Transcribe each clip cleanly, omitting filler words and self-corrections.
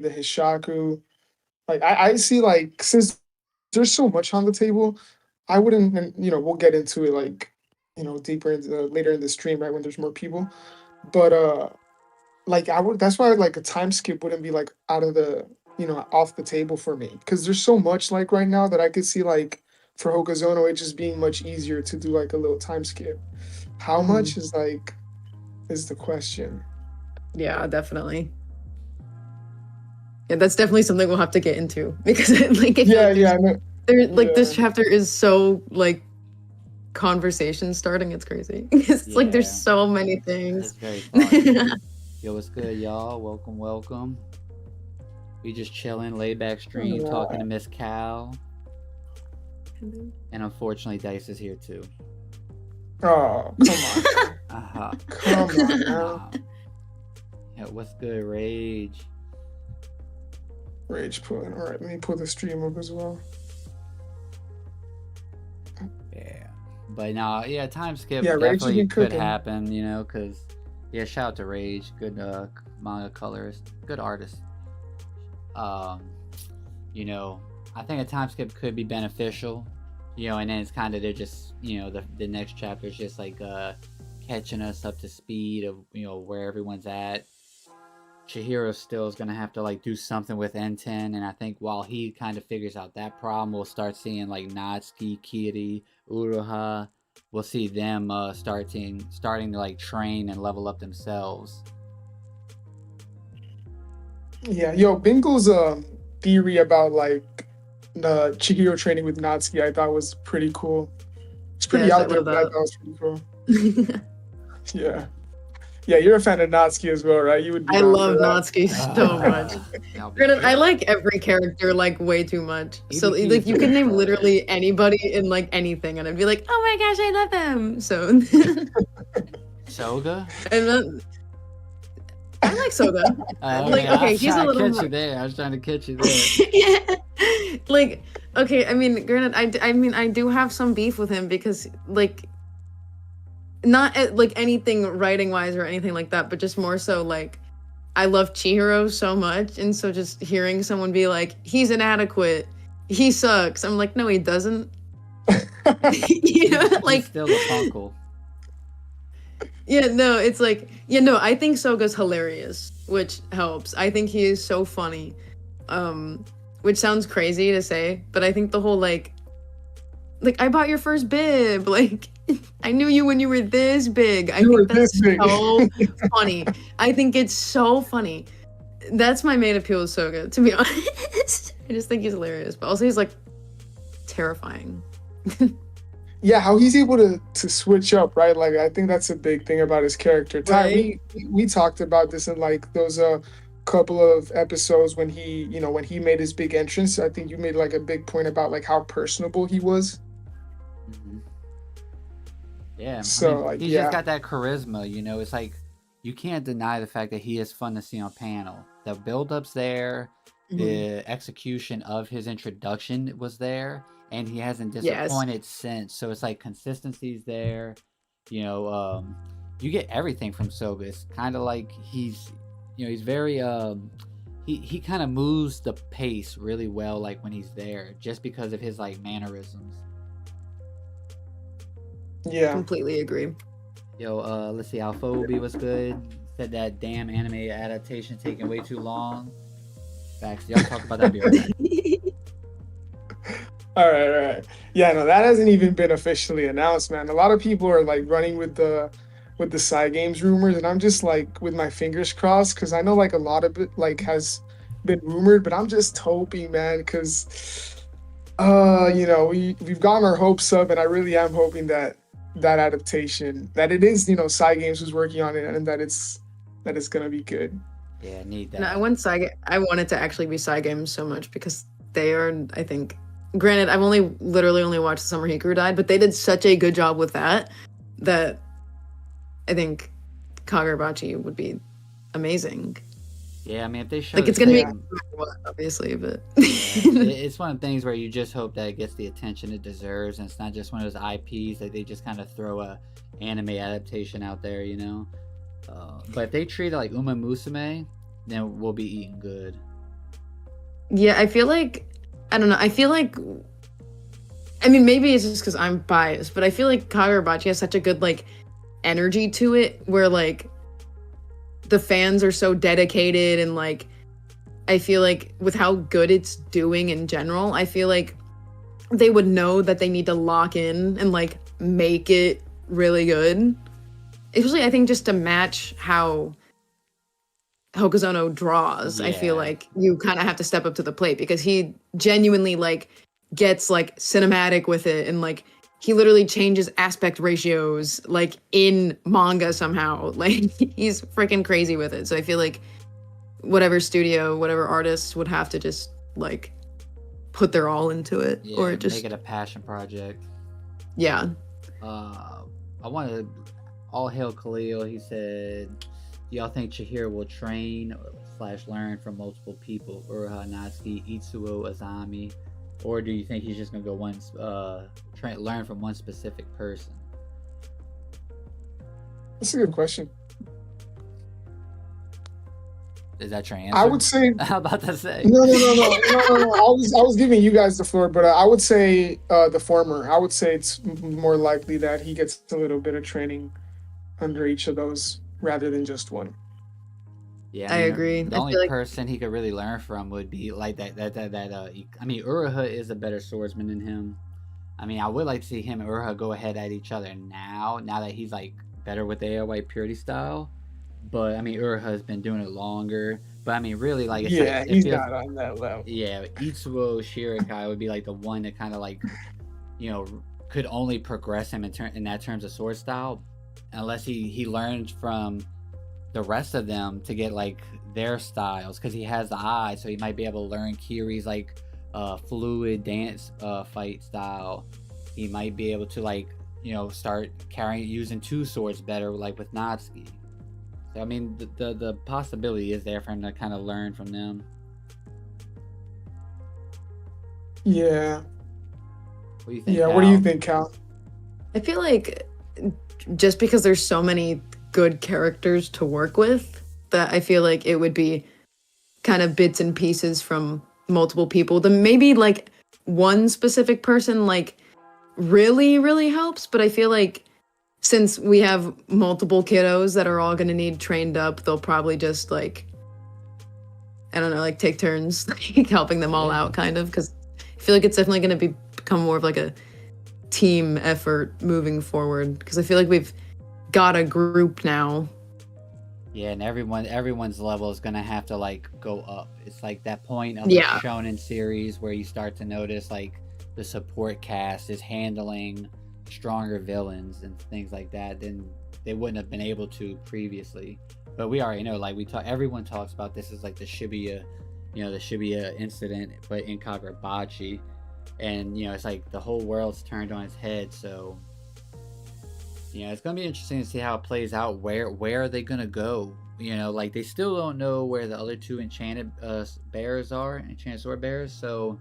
the Hishaku. Like I see like since there's so much on the table, I wouldn't and we'll get into it like deeper into later in the stream, right, when there's more people. But like I would that's why like a time skip wouldn't be like out of the off the table for me because there's so much like right now that I could see like for Hokazono it just being much easier to do like a little time skip. How much is like is the question. Yeah, definitely. Yeah, that's definitely something we'll have to get into because like I feel like this chapter is so like conversation starting. It's crazy. It's like there's so many things. It's very fun. Yo, what's good, y'all? Welcome. We just chilling, laid back stream, talking to Miss Cal. And unfortunately, Dice is here too. Oh, come on. Come on now. Yeah, what's good, Rage? Rage pulling. All right, let me pull the stream up as well. Yeah, but no, time skip definitely could happen, because shout out to Rage, good manga colorist, good artist. I think a time skip could be beneficial, and then it's kind of they're just the next chapter is just like catching us up to speed of where everyone's at. Chihiro still is gonna have to like do something with N10, and I think while he kind of figures out that problem, we'll start seeing like Natsuki, Kiri, Uruha. We'll see them starting to like train and level up themselves. Yeah, Bingo's theory about like the Chihiro training with Natsuki I thought was pretty cool. It's pretty out there, but I thought it was pretty cool. Yeah. Yeah, you're a fan of Natsuki as well, right? You would. I love Natsuki so much. Granted, I like every character like way too much. So like you can name literally anybody in like anything, and I'd be like, oh my gosh, I love them. So. Soga. And I like Soga. He's a little. I was trying to catch you there. Yeah. Like, okay, I mean, granted, I do have some beef with him because like. Not like anything writing wise or anything like that, but just more so like I love Chihiro so much, and so just hearing someone be like, he's inadequate, he sucks, I'm like, no, he doesn't. Like he's still the uncle. Yeah, no, it's like I think Soga's hilarious, which helps. I think he is so funny, which sounds crazy to say, but I think the whole like I bought your first bib, like I knew you when you were this big. I think that's so funny. I think it's so funny. That's my main appeal with Soga, to be honest. I just think he's hilarious, but also he's like terrifying. Yeah, how he's able to switch up, right? Like I think that's a big thing about his character. Right. We talked about this in like those couple of episodes when he made his big entrance. I think you made like a big point about like how personable he was. Mm-hmm. Yeah, so he's just got that charisma, It's like you can't deny the fact that he is fun to see on panel. The build-up's there, the execution of his introduction was there, and he hasn't disappointed since. So it's like consistency's there. You get everything from Soga. It's kind of like he's very he kind of moves the pace really well, like when he's there, just because of his like mannerisms. Yeah, completely agree. Let's see. Alphobi was good. Said that damn anime adaptation taking way too long. Facts. Y'all talk about that. Be right back. All right. Yeah, no, that hasn't even been officially announced, man. A lot of people are like running with the Cygames rumors, and I'm just like with my fingers crossed because I know like a lot of it like has been rumored, but I'm just hoping, man, because we've gotten our hopes up, and I really am hoping that adaptation, that it is Cygames who's working on it, and that it's gonna be good. Yeah, I need that. No, I want it to actually be Cygames so much because they are, I think, granted, I've literally only watched Summer Hikaru Died, but they did such a good job with that I think Kagurabachi would be amazing. Yeah, I mean, if they show like it's gonna be obviously, but it's one of the things where you just hope that it gets the attention it deserves, and it's not just one of those IPs that they just kind of throw a anime adaptation out there, But if they treat it like Uma Musume, then we'll be eating good. Yeah, I feel like I don't know. I feel like I mean maybe it's just because I'm biased, but I feel like Kagurabachi has such a good like energy to it where like the fans are so dedicated and like I feel like with how good it's doing in general, I feel like they would know that they need to lock in and like make it really good. Especially I think just to match how Hokuzono draws, I feel Yeah. like you kind of have to step up to the plate because he genuinely like gets like cinematic with it and like he literally changes aspect ratios like in manga somehow. Like he's freaking crazy with it. So I feel like whatever studio, whatever artist would have to just like put their all into it Yeah, or just make it a passion project. yeah. I wanted all hail Khalil. He said, "Do y'all think Chihiro will train / learn from multiple people, Uruha, Natsuki, Itsuo, Azami, or do you think he's just gonna go learn from one specific person?" That's a good question. Is that your answer? I would say I'm about to say. no. I was giving you guys the floor, but I would say the former. I would say it's more likely that he gets a little bit of training under each of those rather than just one. Yeah, I agree. The I only feel like person he could really learn from would be like that. I mean, Uruha is a better swordsman than him. I mean, I would like to see him and Uruha go ahead at each other now that he's like better with the AOI purity style. But I mean, Uruha has been doing it longer. But I mean, really, like it's Yeah, like he's not on that level. Yeah, Itsuo Shirikai would be like the one that kind of like, could only progress him in that terms of sword style, unless he learns from the rest of them to get like their styles, because he has the eye, so he might be able to learn Kiri's like fluid dance fight style. He might be able to like start using two swords better, like with Natsuki. So I mean, the possibility is there for him to kind of learn from them. Yeah. What do you think? Yeah. Cal? What do you think, Cal? I feel like just because there's so many good characters to work with, that I feel like it would be kind of bits and pieces from multiple people. Then maybe like one specific person like really, really helps. But I feel like since we have multiple kiddos that are all going to need trained up, they'll probably just like, I don't know, like take turns like helping them all out kind of. Because I feel like it's definitely going to become more of like a team effort moving forward. Because I feel like we've got a group now. Yeah, and everyone's level is gonna have to like go up. It's like that point of the shonen series where you start to notice like the support cast is handling stronger villains and things like that than they wouldn't have been able to previously. But we already know, like everyone talks about this as like the Shibuya, the Shibuya incident, but in Kagurabachi, and it's like the whole world's turned on its head. So it's gonna be interesting to see how it plays out. Where are they gonna go? Like they still don't know where the other two enchanted bears are, enchanted sword bears. So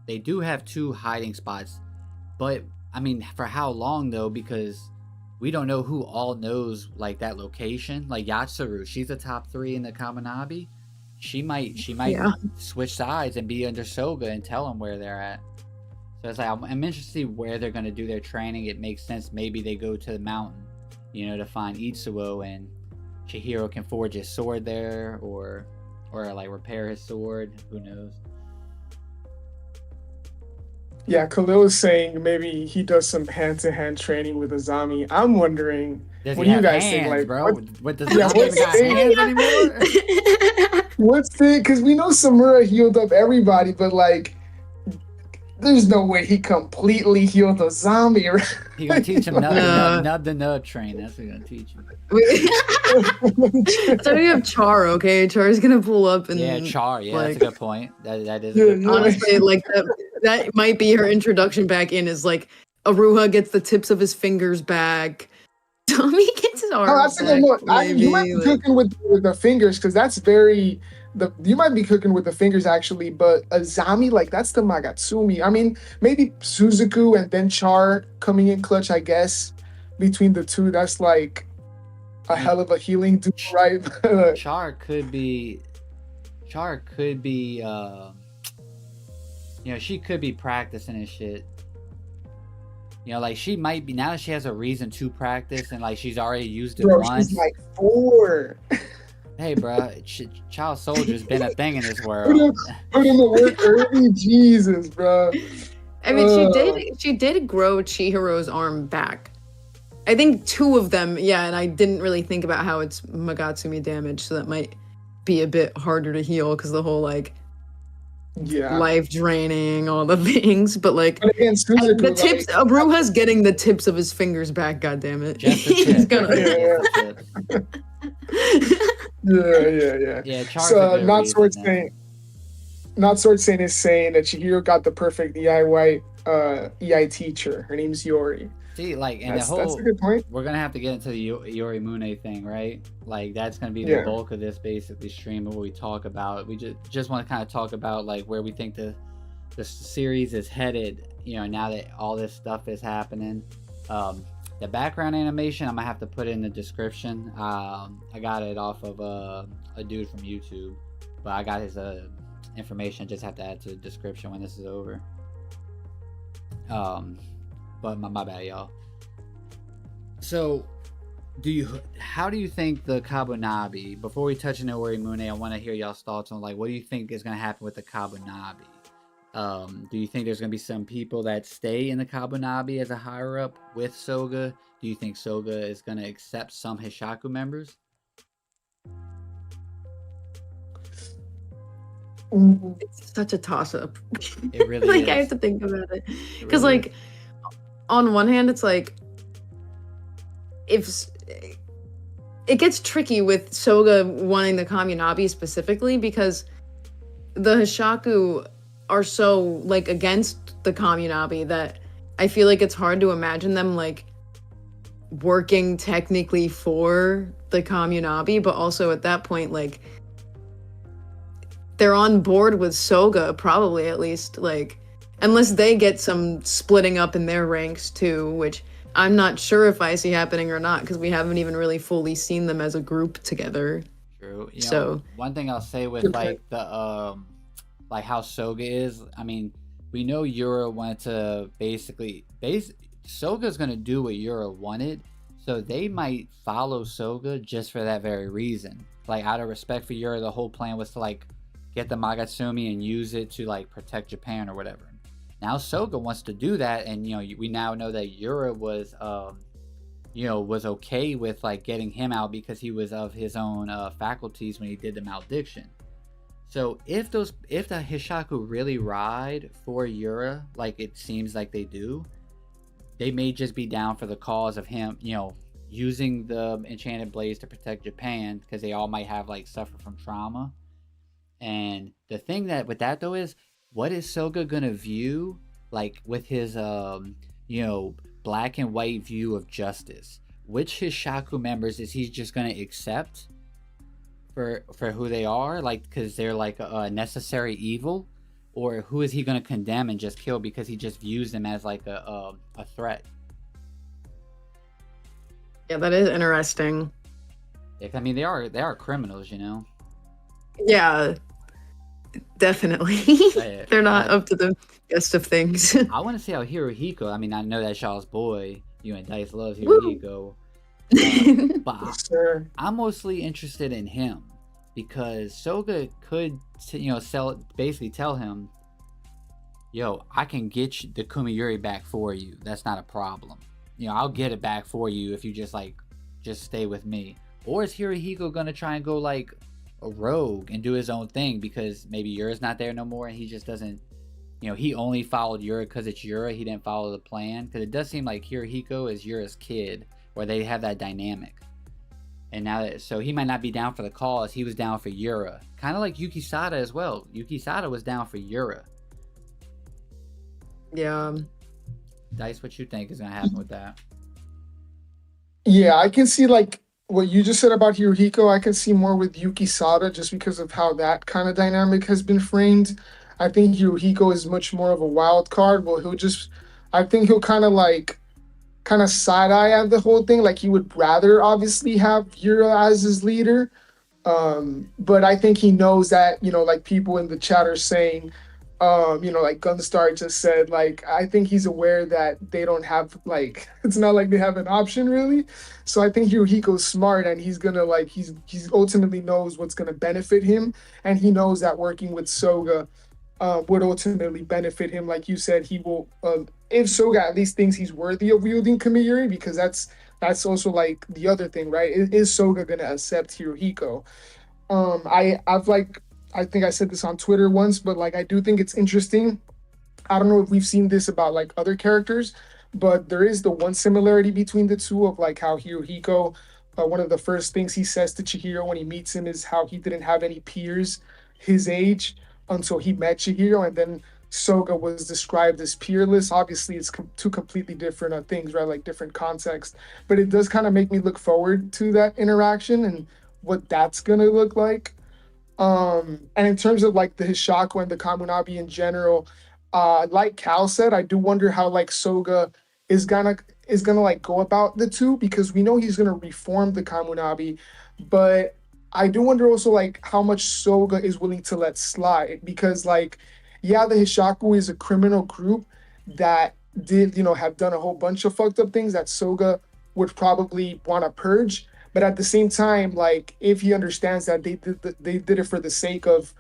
they do have two hiding spots, but I mean, for how long though? Because we don't know who all knows like that location. Like Yatsuru, she's a top 3 in the Kamunabi. She might switch sides and be under Soga and tell them where they're at. So it's like I'm interested to see where they're going to do their training. It makes sense. Maybe they go to the mountain, to find Itsuo, and Chihiro can forge his sword there, or like repair his sword. Who knows? Yeah, Khalil is saying maybe he does some hand-to-hand training with Azami. I'm wondering, what do you guys think? Like, bro, what does he what's even got hands anymore? What's the? Because we know Samura healed up everybody, but like, there's no way he completely healed Azami. Right? He gonna teach him nub the nub train. That's what he gonna teach him. So we have Char, okay? Char's gonna pull up and Char. Yeah, like, that's a good point. That is a good point. Honestly, like that might be her introduction back in. Is like Aruha gets the tips of his fingers back. Tommy gets his arms. Oh, that's a good one. You might be cooking with the fingers because that's very. You might be cooking with the fingers actually, but Azami, like that's the Magatsumi. I mean, maybe Suzuku and then Char coming in clutch, I guess. Between the two, that's like a hell of a healing dude, right? Char could be she could be practicing and shit. Like she might be, now that she has a reason to practice and like she's already used it Bro, once. she's like 4. Hey, bro, child soldier's been a thing in this world. Put in the work early, Jesus, bro. I mean, she did grow Chihiro's arm back. I think 2 of them, yeah, and I didn't really think about how it's Magatsumi damage, so that might be a bit harder to heal because the whole like life draining, all the things. But like Suzuku, the tips, Aruha's getting the tips of his fingers back. God damn it, he's gonna. Yeah. So Not Sword Saint is saying that Chihiro got the perfect EI teacher. Her name's Yori. See, like, and that's a good point. We're gonna have to get into the Yori Mune thing, right? Like, that's gonna be the bulk of this basically stream of what we talk about. We just want to kind of talk about like where we think the series is headed. Now that all this stuff is happening. The background animation I'm gonna have to put in the description. I got it off of a dude from YouTube, but I got his information. Just have to add to the description when this is over. But my bad, y'all. So, how do you think the Kamunabi? Before we touch on Yori Mune, I want to hear y'all's thoughts on like what do you think is gonna happen with the Kamunabi? Do you think there's gonna be some people that stay in the Kamunabi as a higher up with Soga? Do you think Soga is gonna accept some Hishaku members? It's such a toss up. It really like is. I have to think about it because like on one hand it's like if it gets tricky with Soga wanting the Kamunabi specifically because the Hishaku are so like against the Kamunabi that I feel like it's hard to imagine them like working technically for the Kamunabi, but also at that point like they're on board with Soga probably, at least, like unless they get some splitting up in their ranks too, which I'm not sure if I see happening or not because we haven't even really fully seen them as a group together. True. So one thing I'll say with like the like how Soga is, I mean, we know Yura wanted to Soga's gonna do what Yura wanted, so they might follow Soga just for that very reason. Like out of respect for Yura, the whole plan was to like get the Magatsumi and use it to like protect Japan or whatever. Now Soga wants to do that, and we now know that Yura was was okay with like getting him out because he was of his own faculties when he did the malediction. So if the Hishaku really ride for Yura, like it seems like they do, they may just be down for the cause of him, using the enchanted blades to protect Japan because they all might have like suffer from trauma. And the thing that with that though is, what is Soga gonna view like with his black and white view of justice? Which Hishaku members is he just gonna accept for who they are, like because they're like a necessary evil, or who is he gonna condemn and just kill because he just views them as like a threat? Yeah, that is interesting. I mean, they are criminals, Yeah, definitely. They're not up to the best of things. I want to see how Hirohiko, I mean, I know that's Shaw's boy. You and Dice loves Hirohiko. But I'm mostly interested in him because Soga could, basically tell him, yo, I can get the Kumiyuri back for you. That's not a problem. I'll get it back for you if you just stay with me. Or is Hirohiko gonna try and go like a rogue and do his own thing because maybe Yura's not there no more and he just doesn't, he only followed Yura because it's Yura. He didn't follow the plan because it does seem like Hirohiko is Yura's kid, where they have that dynamic. And so he might not be down for the cause. He was down for Yura, kind of like Yuki Sada as well. Yuki Sada was down for Yura. Yeah. Dice, what you think is gonna happen with that? Yeah, I can see like what you just said about Hirohiko. I can see more with Yuki Sada just because of how that kind of dynamic has been framed. I think Hirohiko is much more of a wild card. Well, I think he'll kind of side eye at the whole thing. Like he would rather obviously have Yura as his leader. But I think he knows that, like people in the chat are saying, Like Gunstar just said, like I think he's aware that they don't have like it's not like they have an option really. So I think Hirohiko's smart and he's gonna like he's ultimately knows what's gonna benefit him, and he knows that working with Soga would ultimately benefit him. Like you said, he will if Soga at least thinks he's worthy of wielding Kamiyuri, because that's also like the other thing, right? Is Soga gonna accept Hirohiko? I've like I think I said this on Twitter once, but like I do think it's interesting. I don't know if we've seen this about like other characters, but there is the one similarity between the two of like how Hirohiko, one of the first things he says to Chihiro when he meets him is how he didn't have any peers his age until he met Chihiro, and then Soga was described as peerless. Obviously, it's two completely different things, right? Like different context, but it does kind of make me look forward to that interaction and what that's gonna look like. And in terms of like the Hishaku and the Kamunabi in general, like Cal said, I do wonder how like Soga is gonna like go about the two, because we know he's gonna reform the Kamunabi, but I do wonder also like how much Soga is willing to let slide, because like yeah, the Hishaku is a criminal group that did have done a whole bunch of fucked up things that Soga would probably want to purge, but at the same time, like if he understands that they did it for the sake of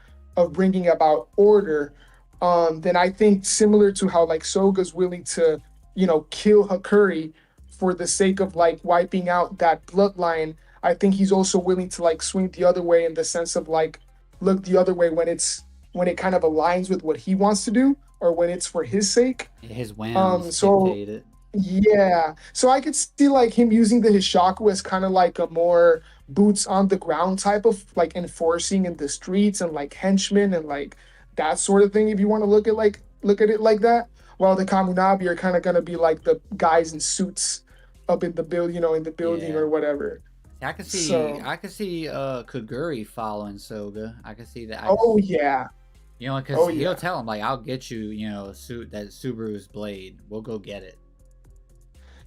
bringing about order, then I think similar to how like Soga's willing to kill Hakuri for the sake of like wiping out that bloodline, I think he's also willing to like swing the other way in the sense of like look the other way when it kind of aligns with what he wants to do or when it's for his sake. His whims So dictate it. yeah. So I could see like him using the Hishaku as kind of like a more boots on the ground type of like enforcing in the streets and like henchmen and like that sort of thing, if you want to look at it like that. While the Kamunabi are kind of gonna be like the guys in suits up in the in the building Yeah. or whatever. I could see So Kaguri following Soga. I could see that. oh yeah. Because Oh he'll yeah. tell him like, "I'll get you, that Subaru's blade. We'll go get it."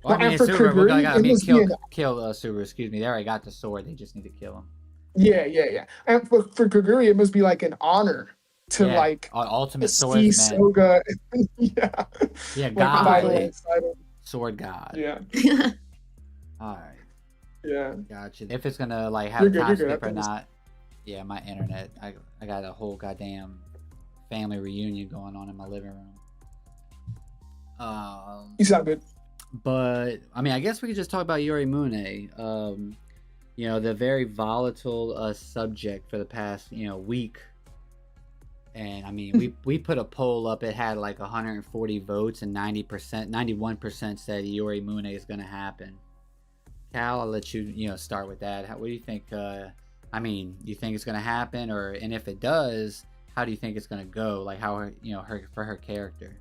Well, I Well, mean, and it's for Subaru. Kaguri, I it mean, must be kill Subaru. Excuse me. They already got the sword. They just need to kill him. yeah. And for Kaguri, it must be like an honor to Yeah, like ultimate see swordsman. Soga, yeah, Yeah, like god, fight Probably. alongside him. sword god. Yeah, All right, yeah. gotcha. If it's gonna like have You're a good. time You're good. I skip or think not, yeah, my internet. I got a whole goddamn family reunion going on in my living room. you sound good. But I mean, I guess we could just talk about Yori Mune. The very volatile subject for the past week. And I mean, we put a poll up. It had like 140 votes, and 91% said Yori Mune is going to happen. Cal, I'll let you start with that. What do you think? I mean, you think it's going to happen, and if it does, how do you think it's going to go? Like how her character.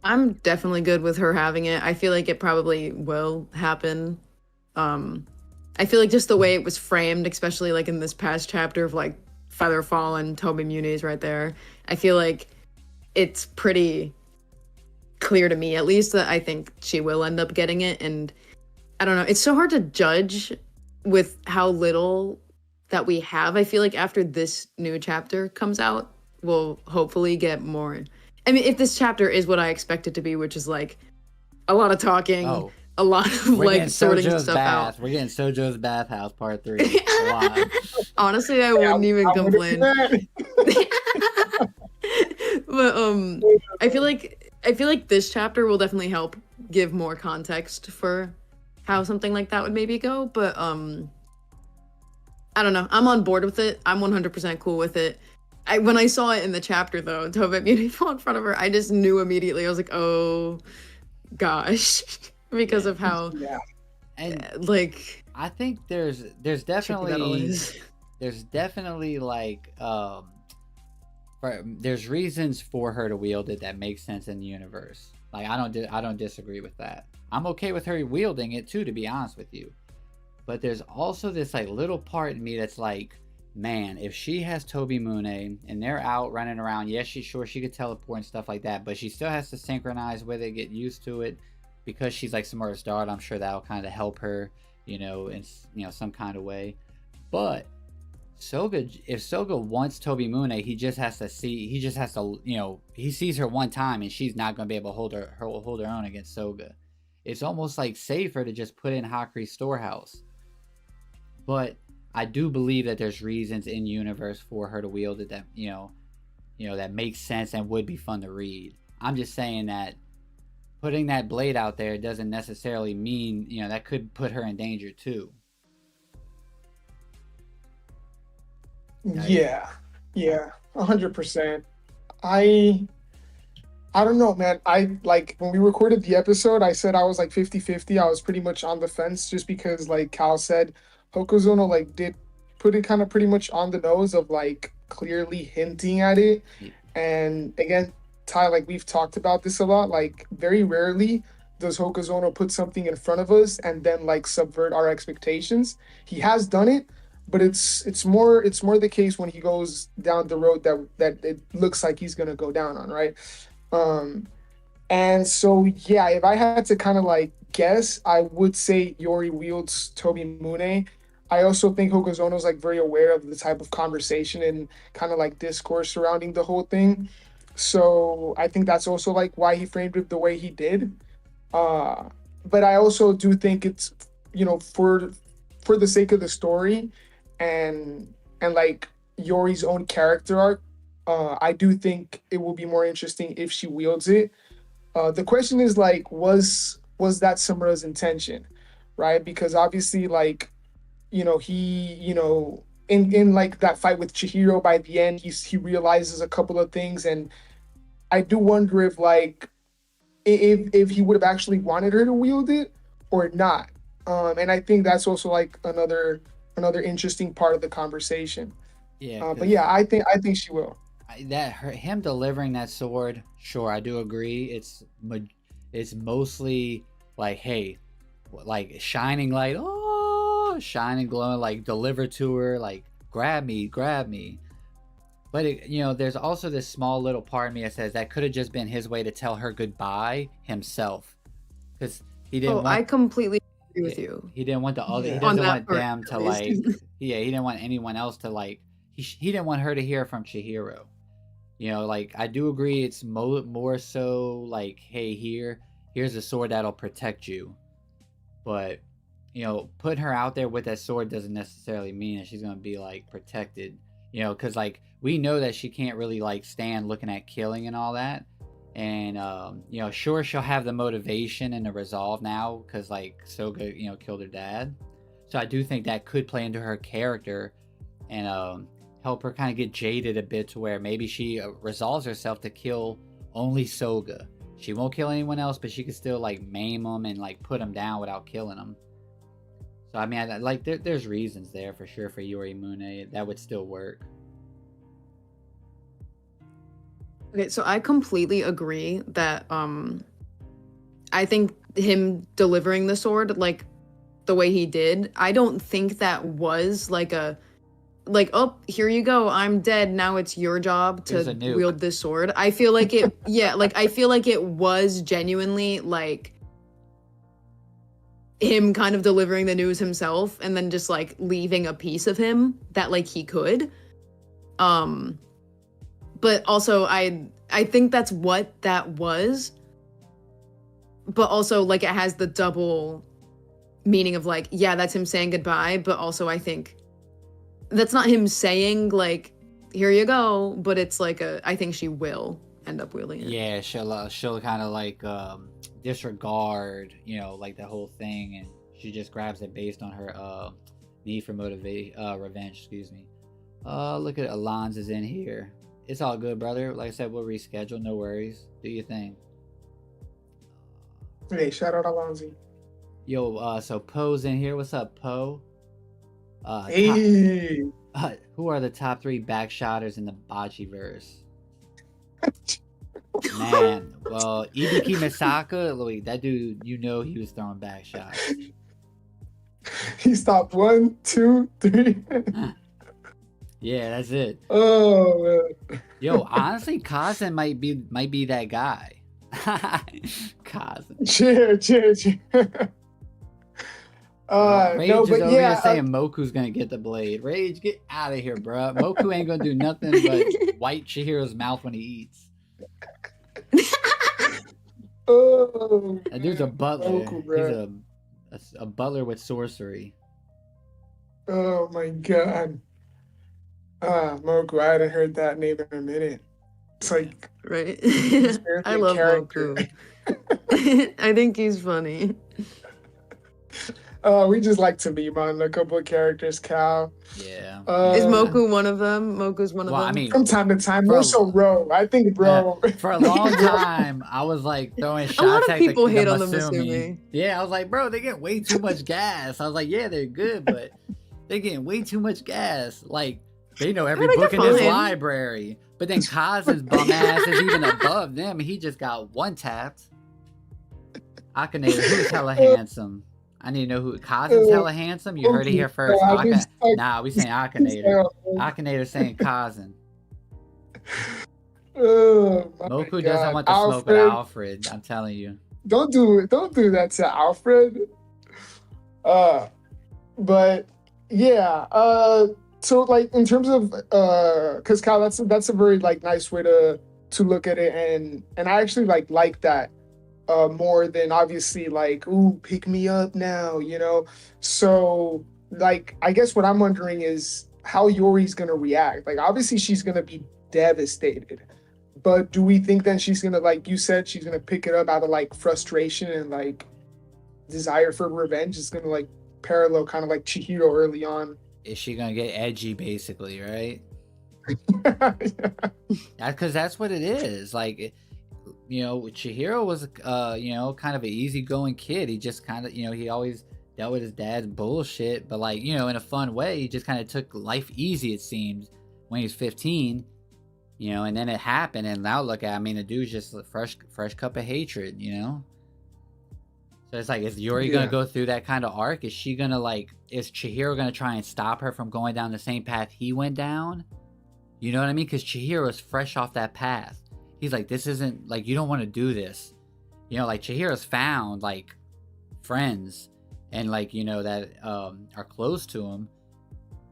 I'm definitely good with her having it. I feel like it probably will happen. I feel like just the way it was framed, especially like in this past chapter of like Featherfall and Tobimune is right there. I feel like it's pretty clear to me, at least, that I think she will end up getting it. And I don't know, it's so hard to judge with how little that we have. I feel like after this new chapter comes out, we'll hopefully get more. I mean, if this chapter is what I expect it to be, which is like a lot of talking, a lot of like sorting stuff out. We're getting Sojo's bathhouse part 3. Honestly, I wouldn't even complain. But I feel like this chapter will definitely help give more context for how something like that would maybe go. But I don't know. I'm on board with it. I'm 100% cool with it. When I saw it in the chapter, though, Tobimune fall in front of her, I just knew immediately. I was like, oh, gosh. Because of how, and like... I think there's definitely like, there's reasons for her to wield it that make sense in the universe. Like, I don't disagree with that. I'm okay with her wielding it, too, to be honest with you. But there's also this, like, little part in me that's like, man, if she has Tobimune and they're out running around, yes, she could teleport and stuff like that, but she still has to synchronize with it, get used to it, because she's like Samura's daughter. I'm sure that'll kind of help her, in some kind of way. But if Soga wants Tobimune, he just has to he sees her one time and she's not going to be able to hold her own against Soga. It's almost like safer to just put in Hakuri's storehouse. But I do believe that there's reasons in universe for her to wield it that, that makes sense and would be fun to read. I'm just saying that putting that blade out there doesn't necessarily mean, that could put her in danger too. Yeah, 100%. I don't know, man. I like when we recorded the episode, I said I was like 50-50. I was pretty much on the fence just because, like Cal said, Hokuzono like did put it kind of pretty much on the nose of like clearly hinting at it. And again, Ty, like we've talked about this a lot. Like very rarely does Hokuzono put something in front of us and then like subvert our expectations. He has done it, but it's more the case when he goes down the road that it looks like he's gonna go down on, right? And so yeah, if I had to kind of like guess, I would say Yori wields Tobimune. I also think Hokuzono's like very aware of the type of conversation and kind of like discourse surrounding the whole thing. So I think that's also like why he framed it the way he did. But I also do think it's for the sake of the story and like Yori's own character arc, I do think it will be more interesting if she wields it. The question is like, was that Samura's intention, right? Because obviously, like, he, in like that fight with Chihiro, by the end, he realizes a couple of things, and I do wonder if like if he would have actually wanted her to wield it or not. And I think that's also like another interesting part of the conversation. Yeah, but yeah, I think she will. Him delivering that sword, sure, I do agree. It's mostly like, hey, like shining light, shining, glowing, like deliver to her, like grab me. But there's also this small little part of me that says that could have just been his way to tell her goodbye himself, because he didn't. I completely agree with you. He didn't want the other. He doesn't want them to like. He didn't want anyone else to like. He didn't want her to hear from Chihiro. Like I do agree. It's more so like, hey, here's a sword that'll protect you. But putting her out there with that sword doesn't necessarily mean that she's gonna be like protected. Because like we know that she can't really like stand looking at killing and all that. And sure, she'll have the motivation and the resolve now because like Soga killed her dad. So I do think that could play into her character and help her kind of get jaded a bit to where maybe she resolves herself to kill only Soga. She won't kill anyone else, but she can still like maim them and like put them down without killing them. So I mean, there's reasons there for sure for Yori Mune that would still work. Okay, so I completely agree that I think him delivering the sword like the way he did, I don't think that was like oh, here you go, I'm dead, now it's your job to wield this sword. I feel like it I feel like it was genuinely like him kind of delivering the news himself and then just like leaving a piece of him that like he could. But also I think that's what that was. But also like it has the double meaning of like, yeah, that's him saying goodbye, but also I think that's not him saying like, here you go, but it's like I think she will end up wielding it. Yeah, she'll kind of like disregard, like the whole thing, and she just grabs it based on her need for revenge, excuse me. Look at Alon's in here. It's all good, brother. Like I said, we'll reschedule, no worries. Do your thing. Hey, shout out Alonzi. Yo, so Poe's in here. What's up, Poe? Hey. Who are the top 3 backshotters in the Bocce-verse? Man, well, Ibiki Misaka, that dude, he was throwing back shots. He stopped 1, 2, 3. Yeah, that's it. Oh man. Yo, honestly, Kazan might be that guy. Kazan. Cheer. No, Rage is but over here yeah, saying Moku's gonna get the blade. Rage, get out of here, bro. Moku ain't gonna do nothing but wipe Chihiro's mouth when he eats. oh, That dude's a man, butler. Goku, He's bro. a butler with sorcery. Oh my god. Moku, I hadn't heard that name in a minute. It's Yeah. like Right? he's I barely a love character. Moku. I think he's funny. We just like to meme on a couple of characters, Cal. Yeah. Is Uh, Moku one of them? Moku's one of Well, I them? mean, from time to time, for more a, so Bro. I think Bro. for a long time, I was like throwing A lot shots of at people the hate on the Masumi. Masumi. Yeah, I was like, bro, they get way too much gas. I was like, yeah, they're good, but they're getting way too much gas. Like, they know every they're book in this fine. library. But then Kaz's bum ass is even above them. He just got one tapped. Akane, who's hella handsome? I need to know who Kazen's hella handsome. You heard it here first. Nah, we saying Akinator. Akinator saying Kazen. Oh, my Moku God. doesn't want to smoke with Alfred. I'm telling you. Don't do that to Alfred. But yeah. So like in terms of because Kyle, that's a very like nice way to look at it, and I actually like that. More than obviously like, ooh, pick me up now, you know? So, like, I guess what I'm wondering is how Yori's gonna react. Like, obviously, she's gonna be devastated. But do we think then she's gonna, like you said, she's gonna pick it up out of like frustration and like desire for revenge? It's gonna like parallel kind of like Chihiro early on. Is she gonna get edgy, basically, right? Yeah. Because that's what it is. Like, you know, Chihiro was, you know, kind of an easygoing kid. He just kind of, you know, he always dealt with his dad's bullshit, but like, you know, in a fun way. He just kind of took life easy, it seems, when he was 15, you know, and then it happened. And now look at, I mean, the dude's just a fresh cup of hatred, you know? So it's like, is Yori gonna go through that kind of arc? Is she gonna like, is Chihiro gonna try and stop her from going down the same path he went down? You know what I mean? Because Chihiro is fresh off that path. He's like, this isn't, like, you don't want to do this. You know, like, Chihiro's found, like, friends and, like, you know, that are close to him.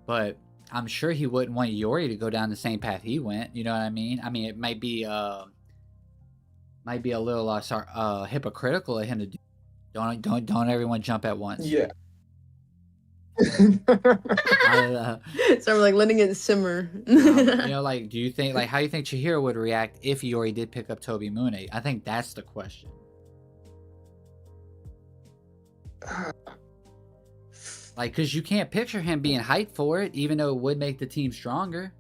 But I'm sure he wouldn't want Yori to go down the same path he went. You know what I mean? I mean, it might be a little hypocritical of him to do. Don't everyone jump at once. Yeah. So we're like letting it simmer. You know, like, do you think, like, how do you think Chihiro would react if Yori did pick up Tobimune? I think that's the question. Like, because you can't picture him being hyped for it, even though it would make the team stronger.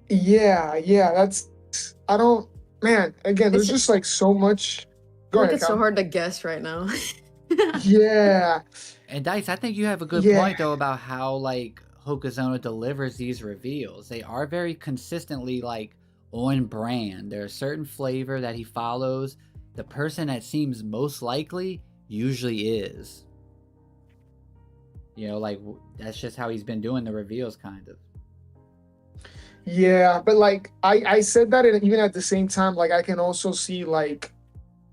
Yeah, that's, I don't, man, again, there's just like so much. Go ahead, it's so hard to guess right now. Yeah. And Dice, I think you have a good point though about how like Hokuzono delivers these reveals. They are very consistently like on brand. There's a certain flavor that he follows. The person that seems most likely usually is. You know, like that's just how he's been doing the reveals, kind of. Yeah, but like I said that, and even at the same time, like I can also see like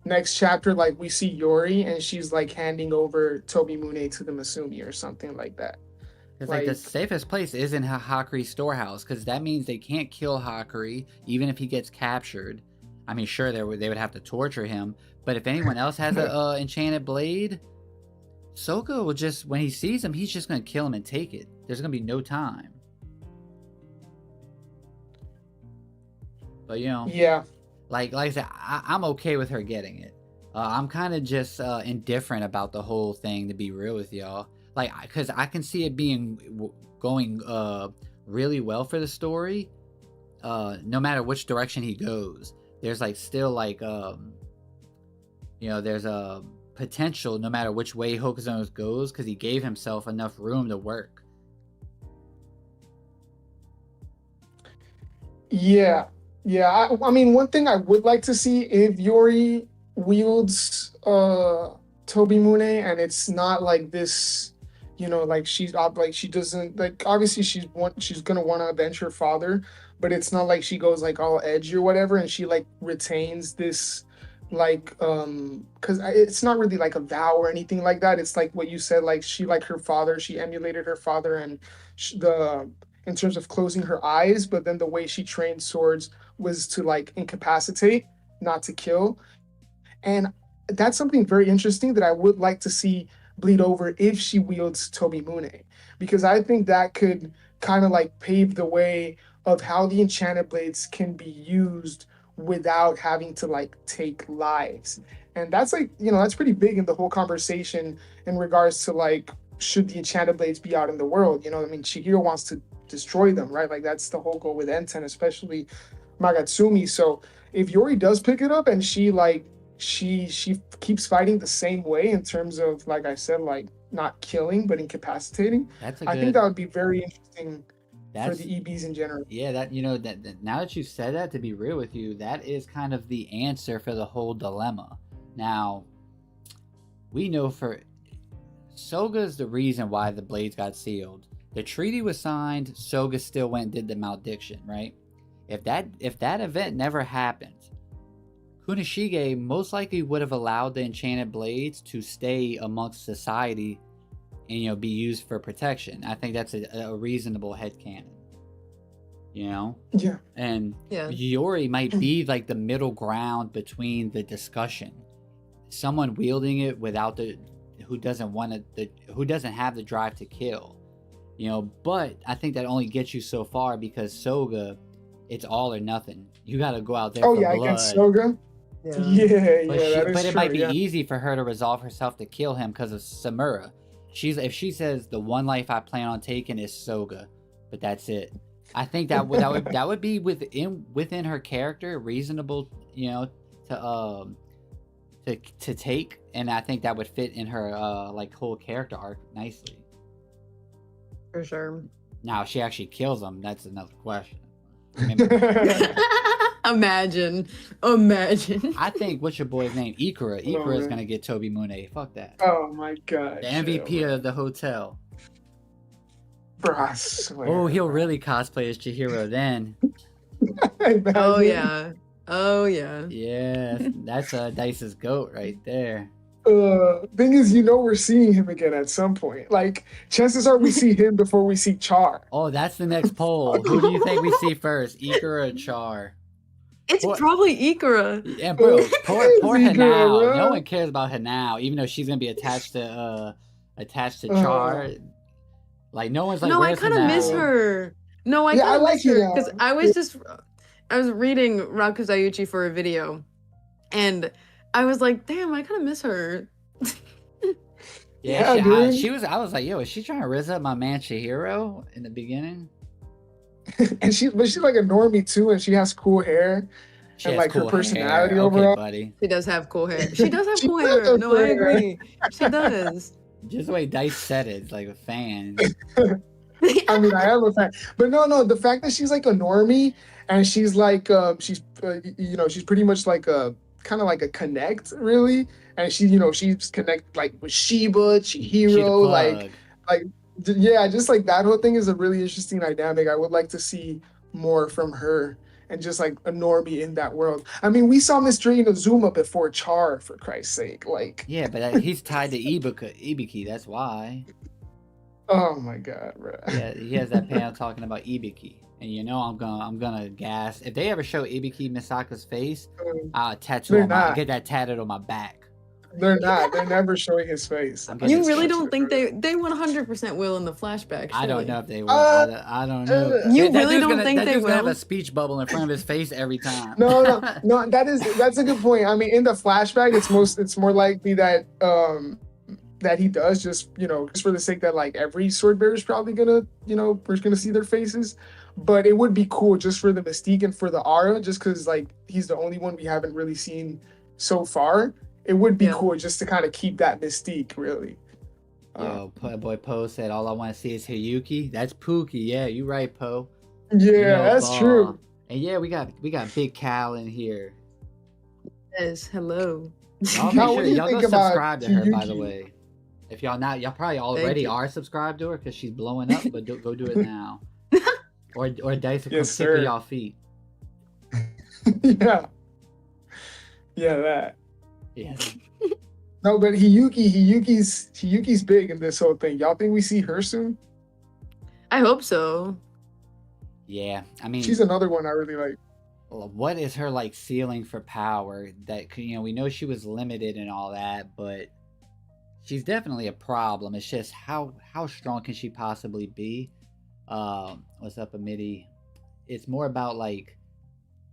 next chapter, like we see Yori and she's like handing over Tobimune to the Masumi or something like that. Because like the safest place isn't Hakuri's storehouse, because that means they can't kill Hakuri even if he gets captured. I mean, sure, they would have to torture him, but if anyone else has a enchanted blade, Soka will just, when he sees him, he's just gonna kill him and take it. There's gonna be no time. But you know, yeah. Like I said, I'm okay with her getting it. I'm kind of just indifferent about the whole thing, to be real with y'all. Like, because I can see it going really well for the story. No matter which direction he goes, there's like still like you know, there's a potential no matter which way Hokuzono goes, because he gave himself enough room to work. Yeah. Yeah, I mean, one thing I would like to see, if Yori wields Tobimune and it's not like this, you know, like she's like she doesn't, like obviously she's gonna want to avenge her father, but it's not like she goes like all edgy or whatever, and she like retains this like because it's not really like a vow or anything like that. It's like what you said, like she, like her father, she emulated her father, and the in terms of closing her eyes, but then the way she trained swords was to like incapacitate, not to kill. And that's something very interesting that I would like to see bleed over if she wields Tobimune, because I think that could kind of like pave the way of how the enchanted blades can be used without having to like take lives. And that's like, that's pretty big in the whole conversation in regards to like, should the enchanted blades be out in the world? I mean, Chihiro wants to destroy them, right? Like that's the whole goal with Enten, especially Magatsumi. So if Yori does pick it up and she like she keeps fighting the same way in terms of, like I said, like not killing but incapacitating, I think that would be very interesting for the EBs in general. Yeah, that now that you said that, to be real with you, that is kind of the answer for the whole dilemma. Now, we know for Soga's the reason why the blades got sealed. The treaty was signed, Soga still went and did the malediction, right? If that event never happened, Kunishige most likely would have allowed the enchanted blades to stay amongst society and be used for protection. I think that's a reasonable headcanon. Yeah. And Yori might be like the middle ground between the discussion. Someone wielding it without who doesn't have the drive to kill. But I think that only gets you so far, because Soga, it's all or nothing. You got to go out there for blood. Against Soga. But it might be easy for her to resolve herself to kill him because of Samura. If she says the one life I plan on taking is Soga, but that's it. I think that would be within her character, reasonable, to take, and I think that would fit in her like whole character arc nicely. For sure. Now, if she actually kills him, that's another question. Imagine. I think, what's your boy's name? Ikura. Ikura is gonna get Tobimune. Fuck that. Oh my god. The MVP of the hotel. Bro, I swear. Oh, he'll really cosplay as Chihiro then. Oh yeah. Yeah, that's Dice's goat right there. Thing is, we're seeing him again at some point. Like, chances are we see him before we see Char. Oh, that's the next poll. Who do you think we see first, Ikura or Char? It's probably Ikura. Yeah, bro. Poor Hanao. No one cares about Hanao, even though she's gonna be attached to Char. Like, no one's like. No, I kind of miss her. No, I kind of miss her because I was reading Rakuzayuchi for a video, and I was like, damn, I kind of miss her. I was like, yo, is she trying to rizz up my man Chihiro in the beginning? And she's like a normie too, and she has cool hair. And like her personality overall. Buddy. She does have cool hair. She does have cool hair. No, I agree. She does. Just the way Dice said it, it's like a fan. I mean, I am a fan, but no, the fact that she's like a normie and she's like, she's pretty much like a kind of like a connect, really, and she's connect like with Shiba, Chihiro, just like that whole thing is a really interesting dynamic. I would like to see more from her and just like a normie in that world. I mean, we saw Mr. Inazuma before Char, for Christ's sake. Like, yeah, but he's tied to Ibiki. That's why. Oh my god, bro. Yeah, he has that panel talking about Ibiki, and I'm gonna gas if they ever show Ibiki Misaka's face. I'll get that tatted on my back. They're not. They're never showing his face. You really don't think they 100% will in the flashback? I don't know if they will. I don't know. You really don't think they will? Gonna have a speech bubble in front of his face every time. No. That's a good point. I mean, in the flashback, it's more likely that that he does, just for the sake that like every sword bearer is probably gonna we're gonna see their faces. But it would be cool just for the mystique and for the aura, just because like he's the only one we haven't really seen so far. It would be cool just to kind of keep that mystique, really. Boy Poe said, all I want to see is Hiyuki. That's Pookie. Yeah, you right, Poe. Yeah, that's true. And yeah, we got Big Cal in here. Yes, hello. Y'all make sure y'all go subscribe to her, by the way. If y'all not, y'all probably already are subscribed to her because she's blowing up, but go do it now. or Dice will come sit to y'all feet. Yeah, that. Yes. No, but Hiyuki's big in this whole thing. Y'all think we see her soon? I hope so. Yeah, I mean, She's another one I really like. what is her like ceiling for power? That we know she was limited and all that, but she's definitely a problem. It's just how strong can she possibly be? What's up, Amity? It's more about like,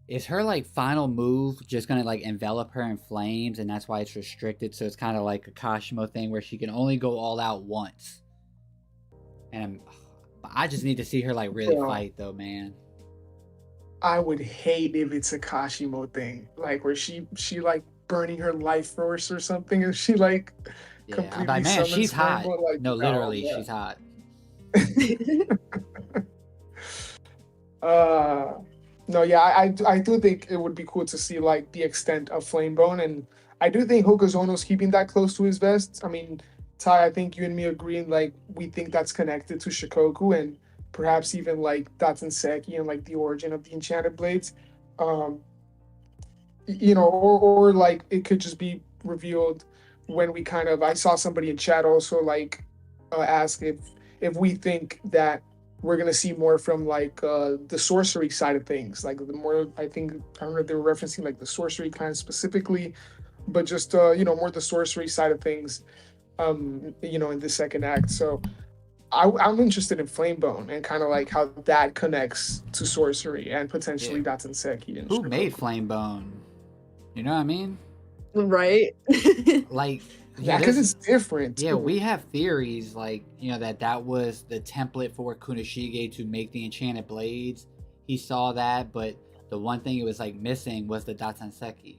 is her like final move just gonna like envelop her in flames, and that's why it's restricted? So it's kind of like a Kashimo thing where she can only go all out once. And I just need to see her like really fight though, man. I would hate if it's a Kashimo thing, like where she like burning her life force or something, and she like completely but man, summons she's hot. Flamebolt, like, no, literally, she's hot. No, yeah, I do think it would be cool to see like the extent of Flamebone, and I do think Hokuzono's keeping that close to his vest. I mean, Ty, I think you and me agreeing like we think that's connected to Shikoku and perhaps even like Datsenseki and like the origin of the enchanted blades. Um, or like it could just be revealed when we kind of. I saw somebody in chat also like ask if we think that we're gonna see more from like the sorcery side of things, like the more I don't know if they were referencing like the sorcery kind specifically, but just more the sorcery side of things, in the second act. So I'm interested in Flamebone and kind of like how that connects to sorcery and potentially Datsenseki and Who made Shikoku. Flamebone? You know what I mean? Right? Like, Yeah, because it's different. Yeah, we have theories like, that was the template for Kunoshige to make the enchanted blades. He saw that, but the one thing it was like missing was the Datsenseki.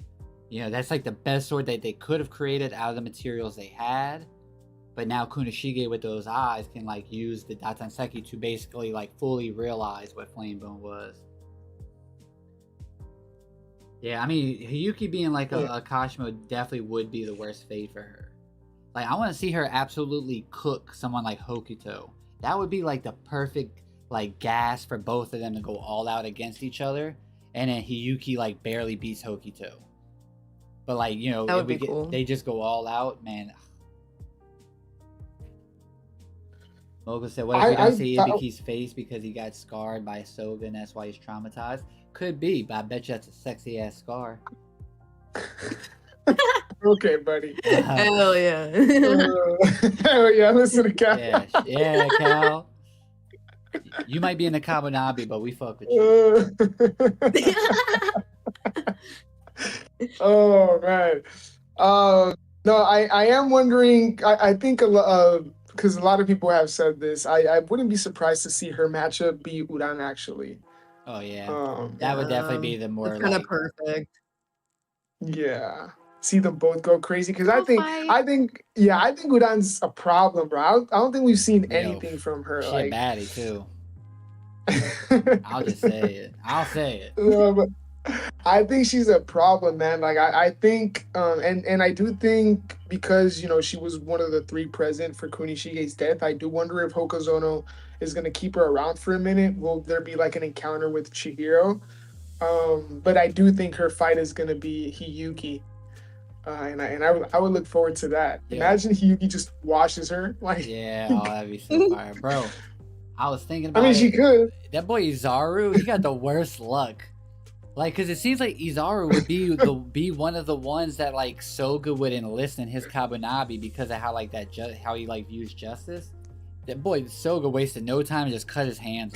That's like the best sword that they could have created out of the materials they had. But now Kunoshige with those eyes can like use the Datsenseki to basically like fully realize what Flamebone was. Yeah, I mean, Hiyuki being like a Kashimo definitely would be the worst fate for her. Like, I want to see her absolutely cook someone like Hokuto. That would be like the perfect like gas for both of them to go all out against each other, and then Hiyuki like barely beats Hokuto. But like, that would be cool. They just go all out, man. Mogo said, what if we don't see Ibiki's face because he got scarred by Soga and that's why he's traumatized? Could be, but I bet you that's a sexy ass scar. Okay, buddy. Hell yeah. Hell yeah, listen to Cal. Yeah, Cal. You might be in the Kamunabi, but we fuck with you. Oh, man. No, I am wondering, I think because a lot of people have said this, I wouldn't be surprised to see her matchup be Uran, actually. Oh, yeah. That would definitely be the more kind of perfect. Yeah. See them both go crazy because I think Uran's a problem, bro. I don't think we've seen anything from her. She like a baddie too. I'll just say it. I'll say it. But I think she's a problem, man. Like I think, and I do think because she was one of the three present for Kunishige's death. I do wonder if Hokuzono is gonna keep her around for a minute. Will there be like an encounter with Chihiro? But I do think her fight is gonna be Hiyuki. And I would look forward to that. Yeah. Imagine Hiyuki just washes her. Like, that'd be so fire, bro. I was thinking about. I mean, she could. That boy Izaru, he got the worst luck. Like, cause it seems like Izaru would be one of the ones that like Soga would enlist in his Kabunabi because of how like how he like views justice. That boy Soga wasted no time and just cut his hands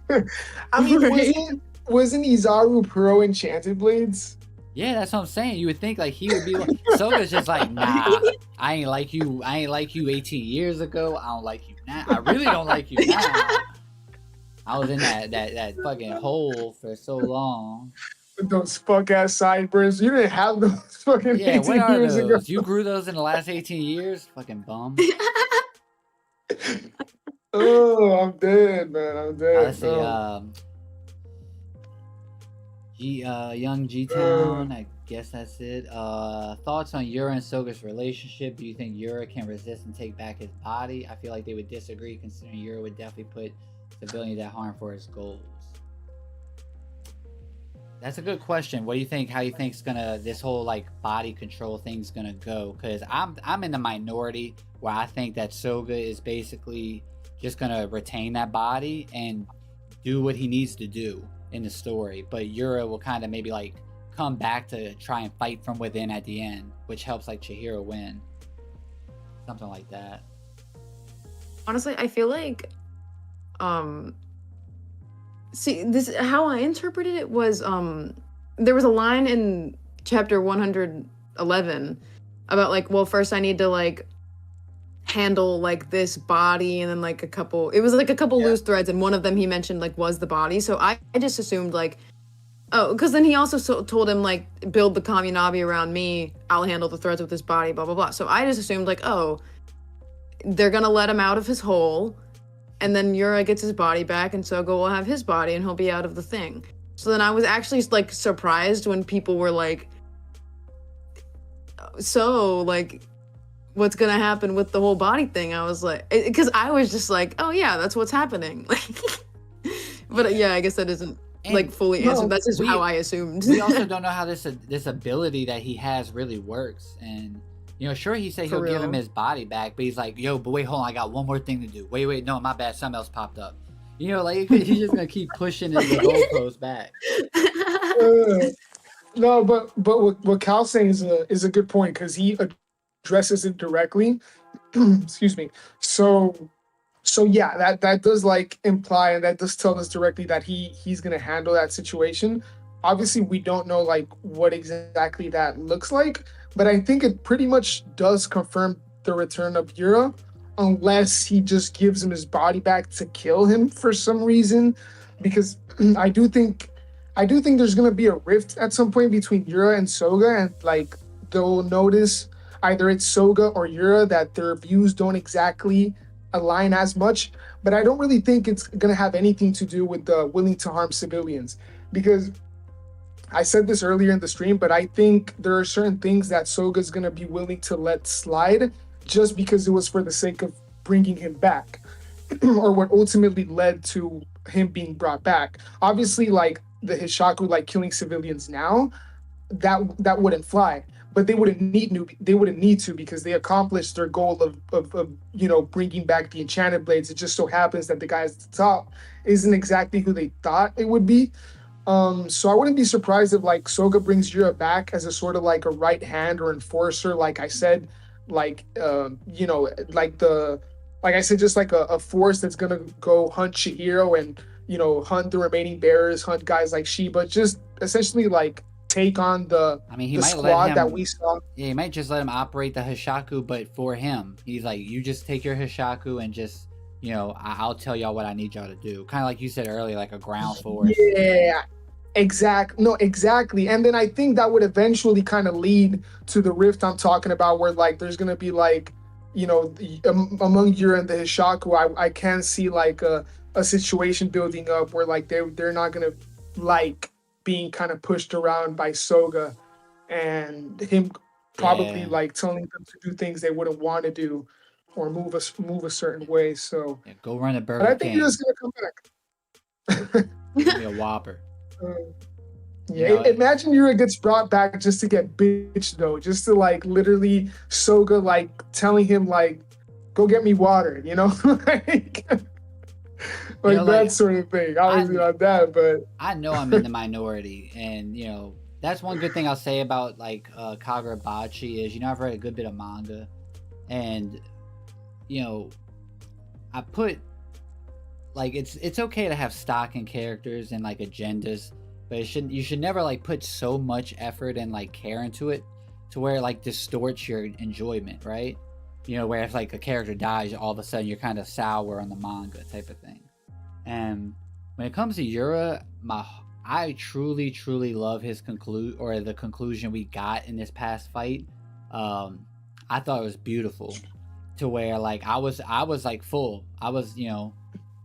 off. I mean, wasn't Izaru pro enchanted blades? Yeah, that's what I'm saying. You would think like he would be like Soga's just like, nah, I ain't like you 18 years ago. I don't like you now. I really don't like you now. I was in that fucking hole for so long. With those fuck ass sideburns. You didn't have those fucking 18 what are years those? ago. You grew those in the last 18 years? Fucking bum. Oh, I'm dead, man. I'm dead. Let's see. Young G-Town, I guess that's it. Thoughts on Yura and Soga's relationship? Do you think Yura can resist and take back his body? I feel like they would disagree, considering Yura would definitely put civilians at harm for his goals. That's a good question. What do you think? How you think's gonna this whole like body control thing's gonna go? Because I'm in the minority where I think that Soga is basically just gonna retain that body and do what he needs to do in the story. But Yura will kind of maybe like come back to try and fight from within at the end, which helps like Chihiro win. Something like that. Honestly, I feel like see, this how I interpreted it was there was a line in chapter 111 about like, well, first I need to like handle like this body, and then like a couple loose threads, and one of them he mentioned like was the body. So I just assumed like, oh, because then he also told him like, build the Kamunabi around me, I'll handle the threads with this body, blah blah blah. So I just assumed like, oh, they're gonna let him out of his hole, and then Yura gets his body back, and Soga will have his body, and he'll be out of the thing. So then I was actually like surprised when people were like, so like, what's gonna happen with the whole body thing? I was like, because I was just like, oh yeah, that's what's happening. But yeah, I guess that isn't like fully answered. That's just how I assumed. We also don't know how this ability that he has really works, and you know, sure, he said he'll give him his body back, but he's like, yo, but wait, hold on, I got one more thing to do. Wait, no, my bad, something else popped up. You know, like he's just gonna keep pushing the goalpost back. No, but what Cal's saying is a good point, because he addresses it directly. Excuse me. So yeah, that does like imply, and that does tell us directly that he's gonna handle that situation. Obviously, we don't know like what exactly that looks like, but I think it pretty much does confirm the return of Yura, unless he just gives him his body back to kill him for some reason, because I do think there's gonna be a rift at some point between Yura and Soga, and like they'll notice either it's Soga or Yura that their views don't exactly align as much. But I don't really think it's gonna have anything to do with the willing to harm civilians, because I said this earlier in the stream, but I think there are certain things that Soga's gonna be willing to let slide just because it was for the sake of bringing him back, or what ultimately led to him being brought back. Obviously, like the Hishaku, like killing civilians now, that wouldn't fly. But they wouldn't need to, because they accomplished their goal of you know, bringing back the enchanted blades. It just so happens that the guy at the top isn't exactly who they thought it would be. So I wouldn't be surprised if like Soga brings Yura back as a sort of like a right hand or enforcer, like I said, like you know, like I said, just like a force that's gonna go hunt Chihiro and, you know, hunt the remaining bearers, hunt guys like Shiba, just essentially like take on the squad that we saw. Yeah, he might just let him operate the Hishaku, but for him, he's like, you just take your Hishaku and just, you know, I'll tell y'all what I need y'all to do. Kind of like you said earlier, like a ground force. Yeah, exactly. And then I think that would eventually kind of lead to the rift I'm talking about, where like there's gonna be like, you know, among Yura and the Hishaku, I can see like a situation building up where like they're not gonna like being kind of pushed around by Soga, and him probably like telling them to do things they wouldn't want to do, or move a certain way. So go run a Burger King. But I think King. he's just gonna come back. Give me a Whopper. Yeah, you know, imagine Yura gets brought back just to get bitched though, just to like literally Soga like telling him like, go get me water, you know, like you know, that sort of thing. Obviously not that, but I know I'm in the minority, and you know, that's one good thing I'll say about like Kagurabachi is, you know, I've read a good bit of manga, and you know, I put like it's okay to have stock in characters and like agendas, but you should never like put so much effort and like care into it to where it like distorts your enjoyment, right? You know, where if like a character dies, all of a sudden you're kind of sour on the manga type of thing. And when it comes to Yura, I truly love his the conclusion we got in this past fight. I thought it was beautiful, to where like I was like full. I was, you know,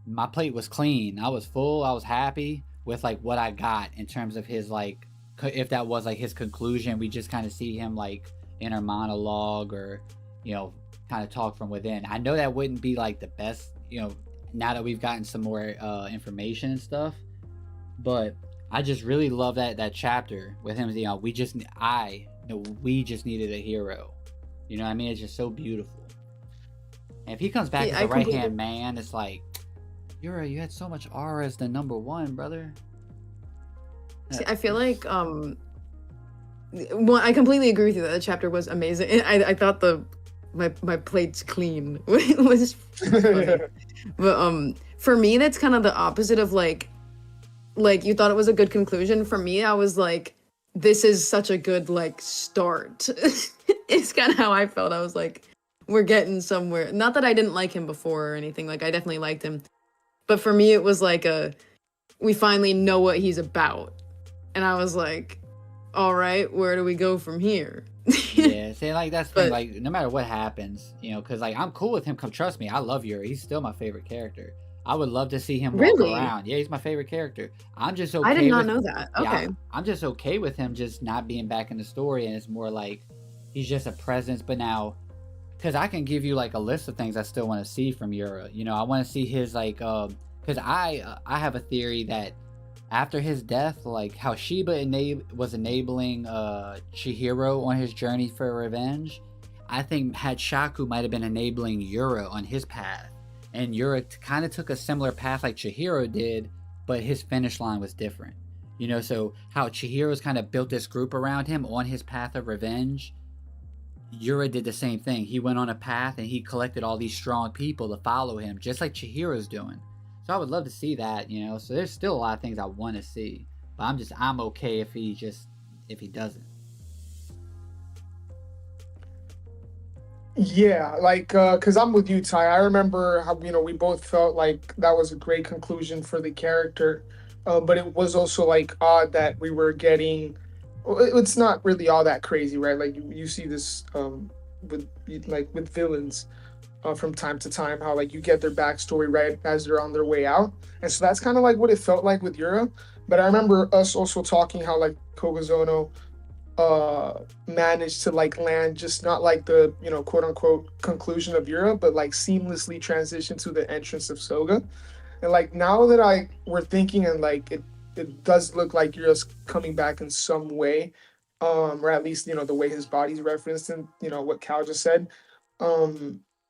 my plate was clean. I was full. I was happy with like what I got in terms of his like, if that was like his conclusion. We just kind of see him like inner monologue, or you know, kind of talk from within. I know that wouldn't be like the best, you know, now that we've gotten some more information and stuff, but I just really love that chapter with him. You know, we just needed a hero. You know what I mean? It's just so beautiful. And if he comes back as a right hand man, it's like, Yura, you had so much aura as the number one, brother. See, I feel like well, I completely agree with you that the chapter was amazing. I thought my plate's clean was funny. But for me that's kind of the opposite of like you thought it was a good conclusion. For me, I was like, this is such a good like start. It's kind of how I felt. I was like, we're getting somewhere. Not that I didn't like him before or anything. Like I definitely liked him. But for me it was like we finally know what he's about. And I was like, all right, where do we go from here? Yeah, see, like that's the thing, like no matter what happens, you know, because like I'm cool with him. Come trust me, I love Yuri. He's still my favorite character. I would love to see him walk around. Yeah, he's my favorite character. I'm just okay. I did not know that. Okay. Yeah, I'm just okay with him just not being back in the story, and it's more like he's just a presence. But now, because I can give you like a list of things I still want to see from Yura. You know, I want to see his like, because I have a theory that after his death, like how Shiba was enabling Chihiro on his journey for revenge, I think Hishaku might have been enabling Yura on his path. And Yura kind of took a similar path like Chihiro did, but his finish line was different. You know, so how Chihiro's kind of built this group around him on his path of revenge, Yura did the same thing. He went on a path and he collected all these strong people to follow him, just like Chihiro's doing. So I would love to see that, you know. So there's still a lot of things I want to see, but I'm okay if he doesn't. Yeah, like, cause I'm with you, Ty. I remember how, you know, we both felt like that was a great conclusion for the character, but it was also like odd that we were getting. Well, it's not really all that crazy, right? Like you see this with villains from time to time, how like you get their backstory right as they're on their way out, and so that's kind of like what it felt like with Yura. But I remember us also talking how like Kogazono managed to like land just not like the, you know, quote unquote conclusion of Yura, but like seamlessly transition to the entrance of Soga. And like now that we're thinking, and like it does look like Yura's coming back in some way, or at least, you know, the way his body's referenced, and you know what Cal just said,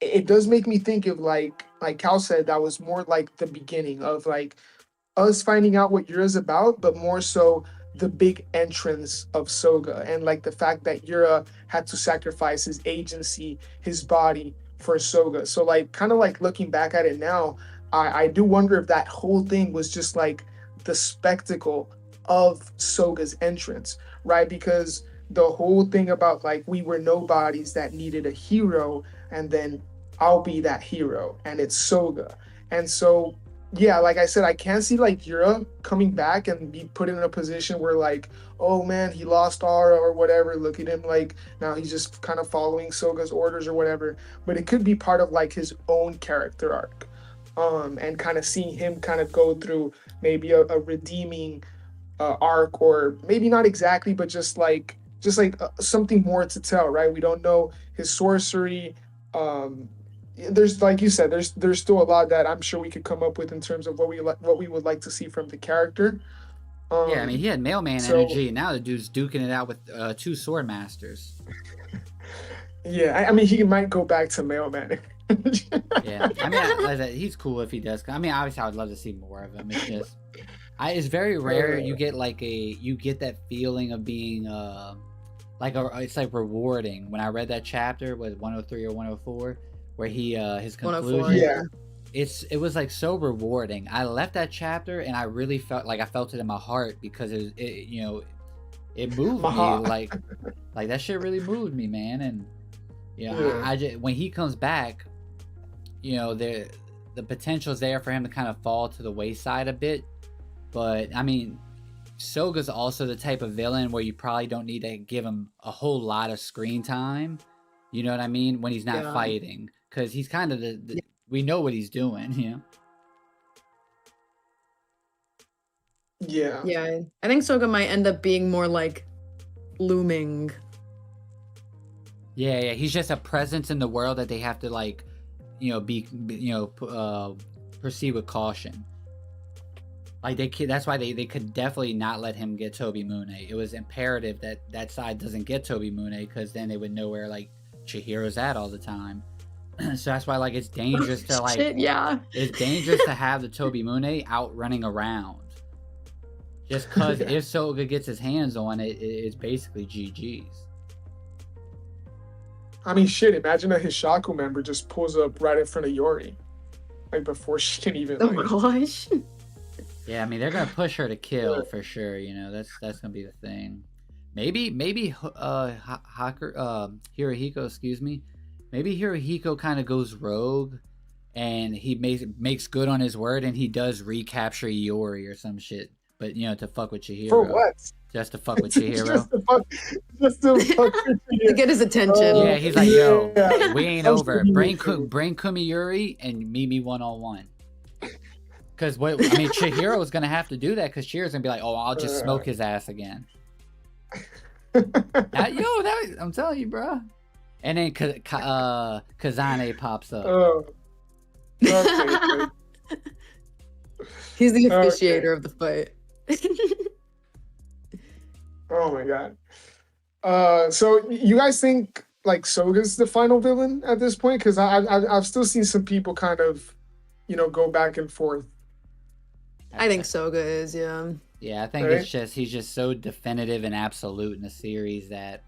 it does make me think of like Cal said, that was more like the beginning of like us finding out what Yura's about, but more so the big entrance of Soga, and like the fact that Yura had to sacrifice his agency, his body for Soga. So like kind of like looking back at it now, I do wonder if that whole thing was just like the spectacle of Soga's entrance, right? Because the whole thing about like we were nobodies that needed a hero, and then I'll be that hero, and it's Soga. And so yeah, like I said, I can't see like Yura coming back and be put in a position where like, oh man, he lost aura or whatever. Look at him, like now he's just kind of following Soga's orders or whatever. But it could be part of like his own character arc, and kind of seeing him kind of go through maybe a redeeming arc, or maybe not exactly, but just like something more to tell, right? We don't know his sorcery. There's, like you said, there's still a lot that I'm sure we could come up with in terms of what we would like to see from the character. Yeah, I mean, he had mailman energy, and now the dude's duking it out with 2 sword masters. Yeah, I mean, he might go back to mailman. Yeah, I mean, like that, he's cool if he does. I mean, obviously, I would love to see more of him. It's just, it's very rare you get that feeling of being it's like rewarding. When I read that chapter, was 103 or 104, where he his conclusion. Yeah. It was like so rewarding. I left that chapter and I really felt like I felt it in my heart, because it you know, it moved me, like that shit really moved me, man. And you know, I just, when he comes back, you know, the potential's there for him to kind of fall to the wayside a bit. But I mean, Soga's also the type of villain where you probably don't need to give him a whole lot of screen time. You know what I mean? When he's not fighting, because he's kind of we know what he's doing, you know? Yeah. Yeah, I think Soga might end up being more like looming. Yeah, he's just a presence in the world that they have to proceed with caution. Like that's why they could definitely not let him get Tobimune. It was imperative that that side doesn't get Tobimune, because then they would know where like Chihiro's at all the time. So that's why like it's dangerous to like Shit, yeah. it's dangerous to have the Tobimune out running around. Just because if Soga gets his hands on it, it's basically GG's. I mean, shit. Imagine a Hishaku member just pulls up right in front of Yori, like before she can even. Oh Like, gosh. Yeah, I mean they're gonna push her to kill for sure. You know that's gonna be the thing. Maybe Hirohiko, excuse me. Maybe Hirohiko kind of goes rogue, and he makes good on his word, and he does recapture Iori or some shit. But you know, to fuck with Chihiro. for what? Just to fuck with Chihiro. just to fuck with Chihiro. To get his attention. Yeah, he's like, yo, Yeah. we ain't over. Bring Kumiyuri and meet me 1-on-1. Because Chihiro is gonna have to do that, because Chihiro's gonna be like, oh, I'll just smoke his ass again. I'm telling you, bro. And then Kazane pops up. Oh. Okay. He's the officiator of the fight. Oh my god. So you guys think like Soga's the final villain at this point? Because I've still seen some people kind of, go back and forth. I think Soga is, yeah. Yeah, I think Right? he's just so definitive and absolute in the series that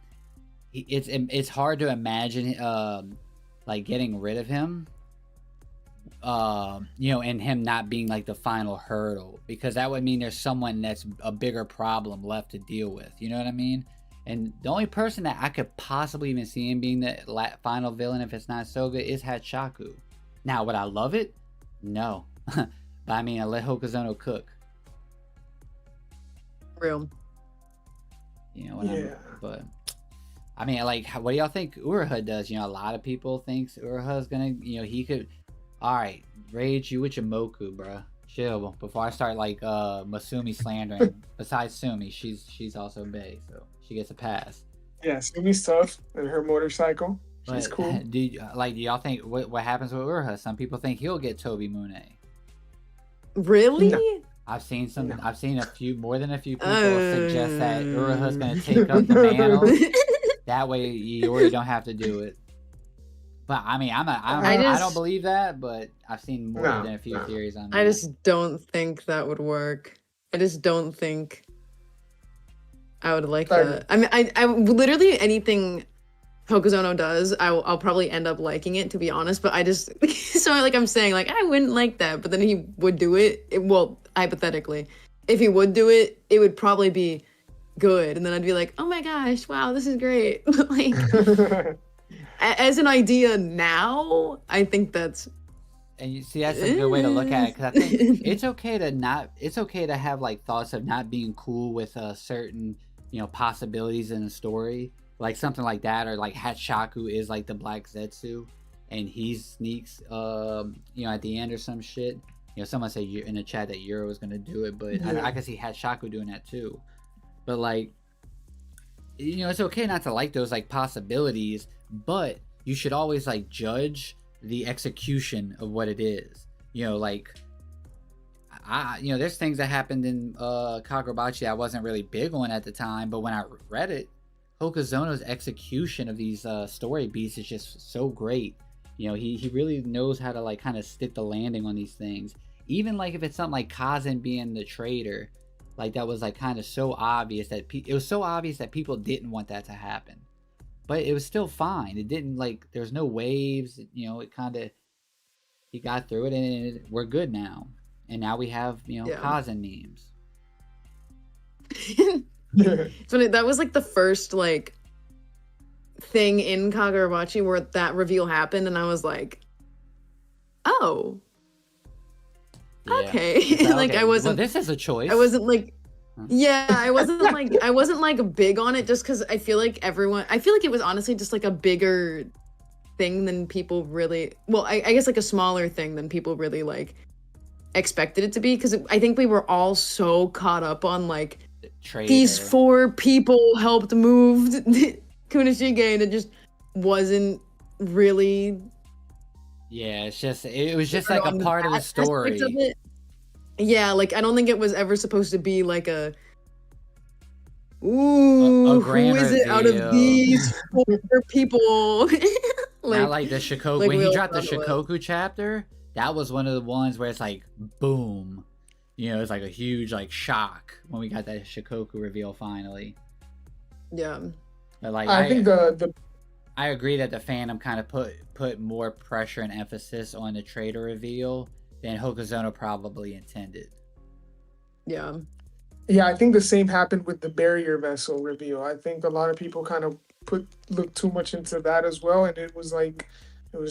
it's hard to imagine like getting rid of him. And him not being like the final hurdle, because that would mean there's someone that's a bigger problem left to deal with. You know what I mean? And the only person that I could possibly even see him being the final villain, if it's not Soga, is Hishaku. Now, would I love it? No. But I mean, I let Hokuzono cook. Real. You know what Yeah. But I mean, like, what do y'all think Uraha does? A lot of people thinks Uraha's gonna, he could. All right, Rage, you with your Moku, bruh. Chill before I start like Masumi slandering. Besides Sumi, she's also bae, so she gets a pass. Yeah, Sumi's tough, and her motorcycle. She's But cool. do y'all think what happens with Uraha? Some people think he'll get Tobimune. Really? No. I've seen more than a few people Uh. suggest that Uraha's gonna take up the mantle. That way Iori don't have to do it. But I mean, I don't believe that, but I've seen more than a few theories on that. I just don't think that would work. I just don't think I would like that. I mean, I literally anything Hokuzono does, I'll probably end up liking it, to be honest. But I just so like I'm saying, like I wouldn't like that, but then he would do it. Well, hypothetically, if he would do it, it would probably be good, and then I'd be like, oh my gosh, wow, this is great. Like. As an idea now, I think that's. And you see, that's a good way to look at it, because I think it's okay to have like thoughts of not being cool with certain possibilities in a story, like something like that, or like Hishaku is like the Black Zetsu, and he sneaks at the end or some shit. Someone said in the chat that Yura was gonna do it, but I can see Hishaku doing that too. But like, it's okay not to like those like possibilities, but you should always like judge the execution of what it is. Like there's things that happened in Kagurabachi I wasn't really big on at the time, but when I read it, Hokuzono's execution of these story beats is just so great. He really knows how to like kind of stick the landing on these things. Even like if it's something like Kazan being the traitor, like that was like kind of so obvious that it was so obvious that people didn't want that to happen, but it was still fine. It didn't like there's no waves. It kind of he got through it, and we're good now. And now we have Kazan memes. So that was like the first like thing in Kagurabachi where that reveal happened, and I was like, oh. Yeah. Okay. Like okay. I wasn't. Well, this is a choice. I wasn't like. Yeah, I wasn't like big on it, just because I feel like it was honestly just like a bigger thing than people really. Well, I guess like a smaller thing than people really like expected it to be, because I think we were all so caught up on like these 4 people helped move Kunishige, and it just wasn't really. Yeah, it was just like a part of the story. Yeah, like I don't think it was ever supposed to be like a ooh, who grand is it out of reveal. these 4 people? Not like the Shikoku. like When he Wheel dropped the Frontal. Shikoku chapter, that was one of the ones where it's like, boom. You know, it's like a huge like shock when we got that Shikoku reveal finally. Yeah. But like I think the I agree that the fandom kind of put more pressure and emphasis on the traitor reveal than Hokuzono probably intended. Yeah. Yeah, I think the same happened with the barrier vessel reveal. I think a lot of people kind of looked too much into that as well, and it was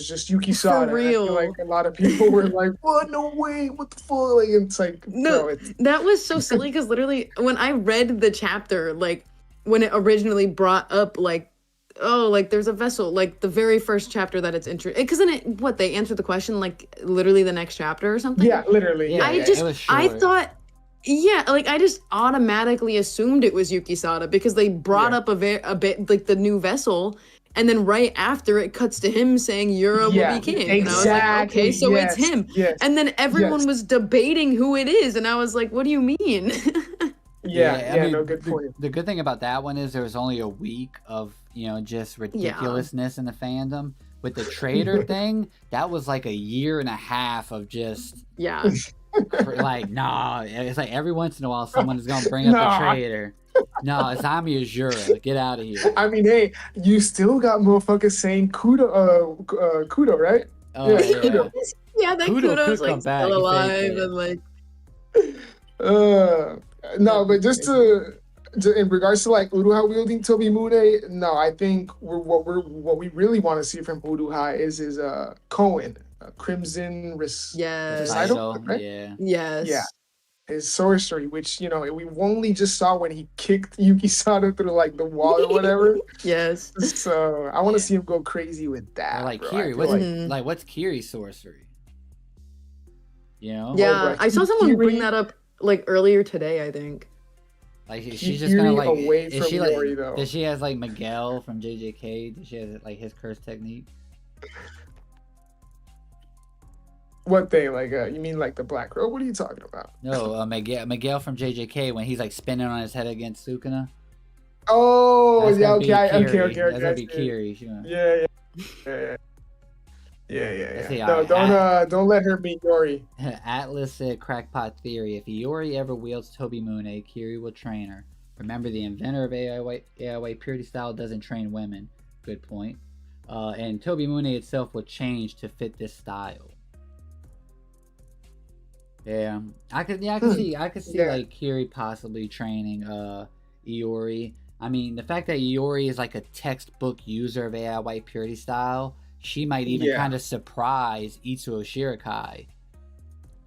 just Yuki Sada. And I feel like a lot of people were like, "What? No way! What the fuck?" Like it's like, no, bro, that was so silly because literally when I read the chapter, like when it originally brought up like, oh, like there's a vessel, like the very first chapter that it's interesting, because then they answered the question like literally the next chapter or something. Yeah, literally. Yeah, it was short. I thought. Yeah, like I just automatically assumed it was Yuki Sada because they brought up a bit like the new vessel, and then right after it cuts to him saying Yura will be king, exactly. and I was like, okay, so it's him. Yes, and then everyone was debating who it is, and I was like, what do you mean? I mean, no, good point. The good thing about that one is there was only a week of just ridiculousness in the fandom. With the traitor thing, that was like a year and a half of just like, nah, it's like every once in a while someone is gonna bring up a traitor. No, it's Ami Azura. Get out of here. I mean, hey, you still got motherfuckers saying Kudo, right? Oh, yeah. Kudo. Yeah, that Kudo's like still alive and like. No, but just to in regards to like Uruha wielding Tobimune, no, I think what we really want to see from Uruha is his Koen, Crimson Recital, right? Yeah. His sorcery, which we only just saw when he kicked Yuki Sada through like the wall or whatever. Yes. So I want to see him go crazy with that. Or like bro. Kiri, what's Kiri's sorcery? Yeah, I saw someone bring that up like earlier today, I think. Like she's just gonna like away from she Yori, though. Does she has like Miguel from JJK? Does she have like his curse technique? What thing? Like you mean like the Black Robe? What are you talking about? No, Miguel from JJK when he's like spinning on his head against Sukuna. Oh, yeah, okay, That's gonna be Kiri. Yeah. No, don't let her beat Yori. Atlas said crackpot theory. If Iori ever wields Tobimune, Kiri will train her. Remember, the inventor of AOA purity style doesn't train women. Good point. And Tobimune itself will change to fit this style. Yeah, I could see like Kiri possibly training Iori. I mean, the fact that Iori is like a textbook user of AI White Purity style, she might even kind of surprise Itsuo Shirikai.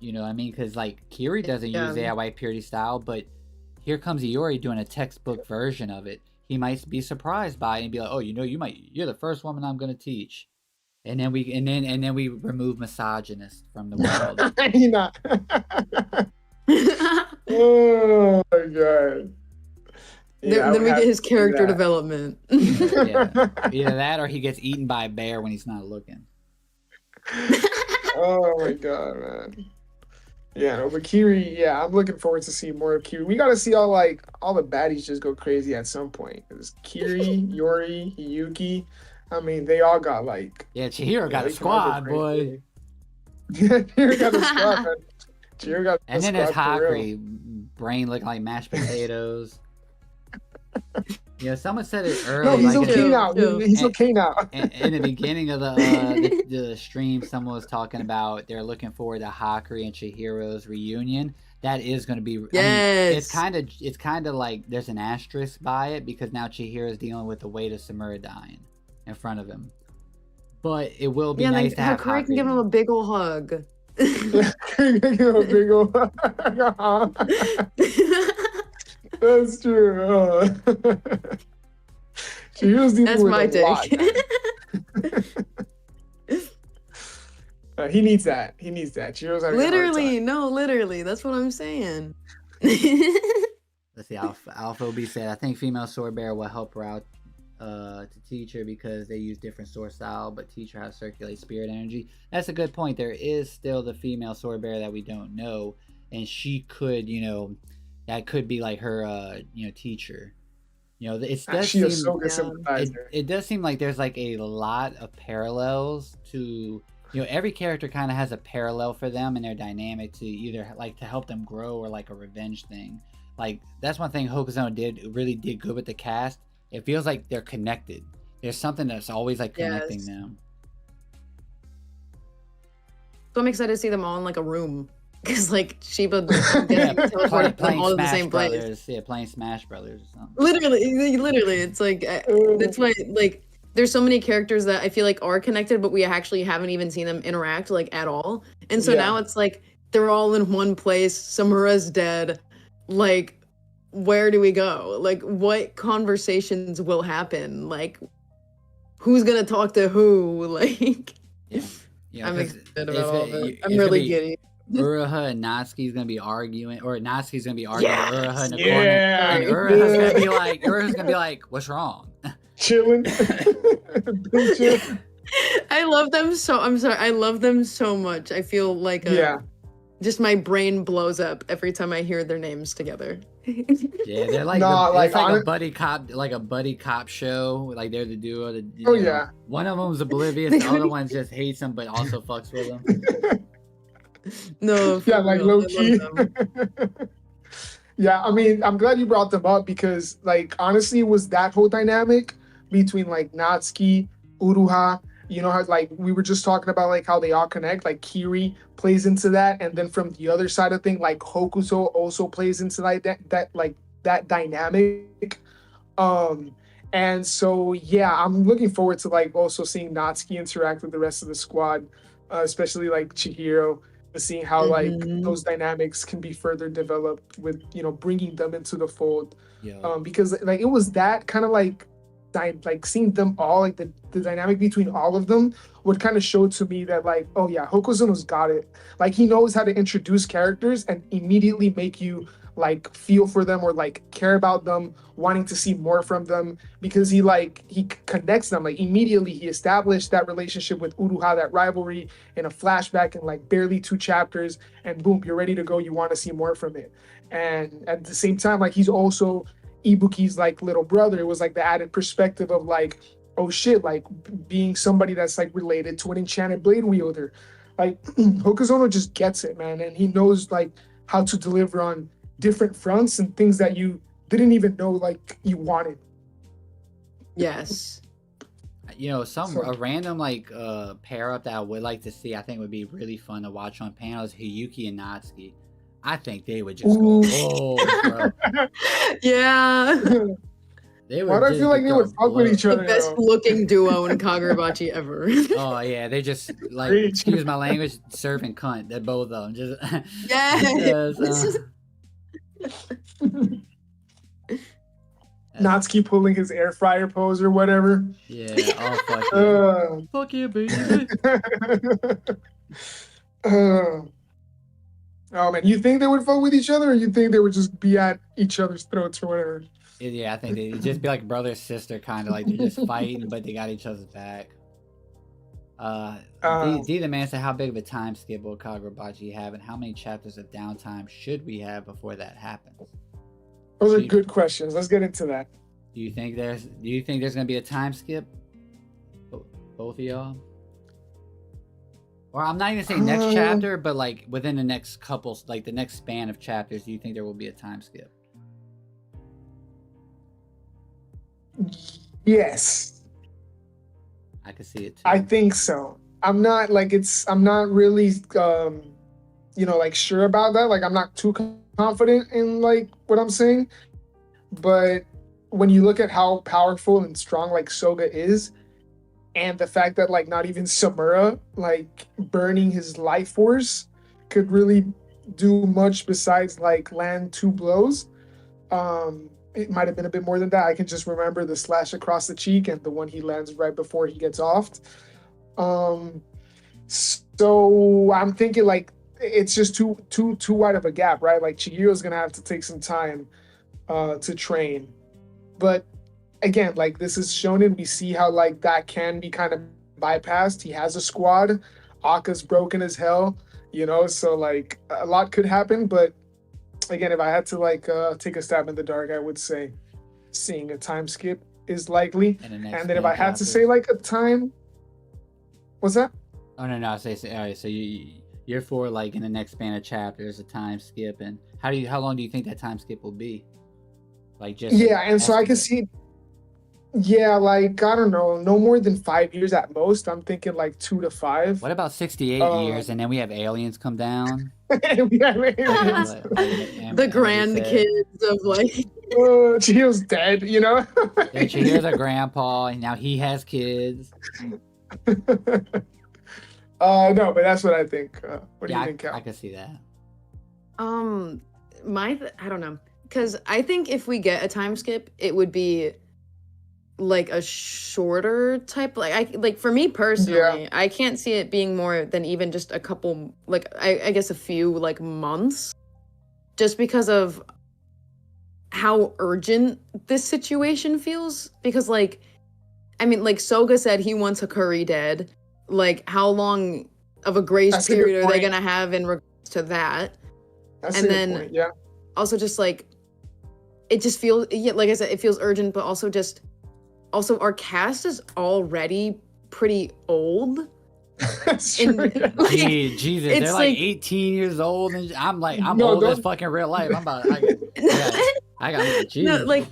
You know what I mean? Because like Kiri doesn't use AI White Purity style, but here comes Iori doing a textbook version of it. He might be surprised by it and be like, "Oh, you're the first woman I'm going to teach." And then we remove misogynist from the world. Oh my god. Then we get his character development. Either that or he gets eaten by a bear when he's not looking. Oh my god, man. Yeah, no, but Kiri, I'm looking forward to seeing more of Kiri. We gotta see all the baddies just go crazy at some point. There's Kiri, Yori, Yuki. I mean, they all got like... Yeah, Chihiro got a squad, boy. Chihiro got a squad, man. Chihiro got and then there's Hakri, brain looking like mashed potatoes. Someone said it earlier. No, he's okay now. He's okay now. In the beginning of the stream, someone was talking about they're looking forward to Hakri and Chihiro's reunion. That is going to be... Yes. I mean, it's kind of like there's an asterisk by it because now Chihiro's dealing with the weight of Samura dying in front of him. But it will be nice to have Hakri can give him a big ol' hug. Give him a big ol' hug. That's true. That's my take. He needs that. Chihiro's literally. That's what I'm saying. Let's see. Alpha B said, I think female sword bearer will help her out to teach her because they use different sword style, but teach her how to circulate spirit energy. That's a good point. There is still the female sword bearer that we don't know. and she could, that could be like her, teacher. It does She a seem Soga it, sympathizer. it does seem like there's like a lot of parallels to every character kind of has a parallel for them and their dynamic to either like to help them grow or like a revenge thing. Like that's one thing Hokuzono really did good with the cast. It feels like they're connected. There's something that's always like connecting Yes. them. So I'm excited to see them all in like a room. Because like Shiba Yeah, getting teleported them playing all in the Smash same place. Brothers. Yeah, playing Smash Brothers or something. Literally, it's like that's why like there's so many characters that I feel like are connected, but we actually haven't even seen them interact like at all. And so Yeah. now it's like they're all in one place. Samura's dead. Like, where do we go? Like, what conversations will happen? Like, who's gonna talk to who? Like, Yeah, I'm 'cause excited about all of it. it's I'm gonna really be giddy. Uruha and Natsuki's gonna be arguing, or Natsuki's gonna be arguing with Uruha in the corner, Yeah. and Uruha's gonna be like, "What's wrong?" Chilling. I love them so. I'm sorry. I love them so much. I feel like just my brain blows up every time I hear their names together. Yeah, they're like it's like a buddy cop show. Like they're the duo. Yeah. One of them's oblivious, the other one just hates him, but also fucks with him. No, Yeah, like real, low key. Yeah, I mean, I'm glad you brought them up because, like, honestly, it was that whole dynamic between like Natsuki, Uruha. You know how like we were just talking about like how they all connect. Like Kiri plays into that, and then from the other side of thing, like Hokuto also plays into that dynamic. And so yeah, I'm looking forward to like also seeing Natsuki interact with the rest of the squad, especially like Chihiro, seeing how like those dynamics can be further developed with bringing them into the fold. Yeah. Because like it was that kind of like seeing them all, like the dynamic between all of them would kind of show to me that like, oh yeah, Hokuzono's got it. Like he knows how to introduce characters and immediately make you like feel for them or like care about them, wanting to see more from them, because he connects them. Like immediately he established that relationship with Uruha, that rivalry in a flashback in like barely 2 chapters, and boom, you're ready to go. You want to see more from it. And at the same time, like he's also Ibuki's like little brother. It was like the added perspective of like, oh shit, like being somebody that's like related to an enchanted blade wielder. Like Hokuzono just gets it, man, and he knows like how to deliver on different fronts and things that you didn't even know like you wanted. Yes. A random like pair up that I would like to see, I think would be really fun to watch on panels, Hiyuki and Natsuki. I think they would just go bro. Yeah. Why do I feel like they would fuck with each other? The best looking duo in Kagurabachi ever. Oh yeah, they just like, excuse my language, surfing cunt. They're both of them. Just Natsuki pulling his air fryer pose or whatever. Yeah, oh fuck yeah, baby. Oh man, you think they would fuck with each other, or you think they would just be at each other's throats or whatever? Yeah, I think they'd just be like brother sister, kind of like they're just fighting, but they got each other's back. D the man said, how big of a time skip will Kagurabachi have, and how many chapters of downtime should we have before that happens? Those are good questions. Let's get into that. Do you think there's gonna be a time skip? Both of y'all? Or I'm not even saying next chapter, but like within the next couple, like the next span of chapters, do you think there will be a time skip? Yes. I could see it too. I think so. I'm not really like sure about that. Like I'm not too confident in like what I'm saying. But when you look at how powerful and strong like Soga is, and the fact that like not even Samura like burning his life force could really do much besides like land 2 blows. It might have been a bit more than that. I can just remember the slash across the cheek and the one he lands right before he gets offed. So I'm thinking like it's just too wide of a gap, right? Like Chihiro's gonna have to take some time to train. But again, like this is shonen, we see how like that can be kind of bypassed. He has a squad. Akka's broken as hell. So like a lot could happen, but again, if I had to like take a stab in the dark, I would say seeing a time skip is likely. in the next And then if span I had to chapters. say like a time, what's that? Oh no, I say all right. So you're for like in the next span of chapters a time skip, and how long do you think that time skip will be? Like just Yeah, and so I can estimate. see. Yeah, like I don't know, no more than 5 years at most. I'm thinking like 2 to 5. What about 68 years, and Um, then we have aliens come down, we have aliens. The Andy said. grandkids of like Gio's dead, Yeah, Chihiro's a grandpa, and now he has kids. No, but that's what I think. What do you Yeah, think, Cal? I could see that. I don't know, because I think if we get a time skip, it would be like a shorter type. Like for me personally, I can't see it being more than even just a couple, like I guess a few like months, just because of how urgent this situation feels. Because like, I mean, like Soga said, he wants Hakuri dead. Like, how long of a grace That's a good period are they point. gonna have in regards to that? That's And a good then point. Yeah. also just like it just feels, yeah, like I said, it feels urgent, but also our cast is already pretty old. That's And, true. Yeah. like, Jesus, it's they're like like- 18 years old, and I'm like, I'm No, old as don't- fucking real life. I'm about, I got Jesus. No, like,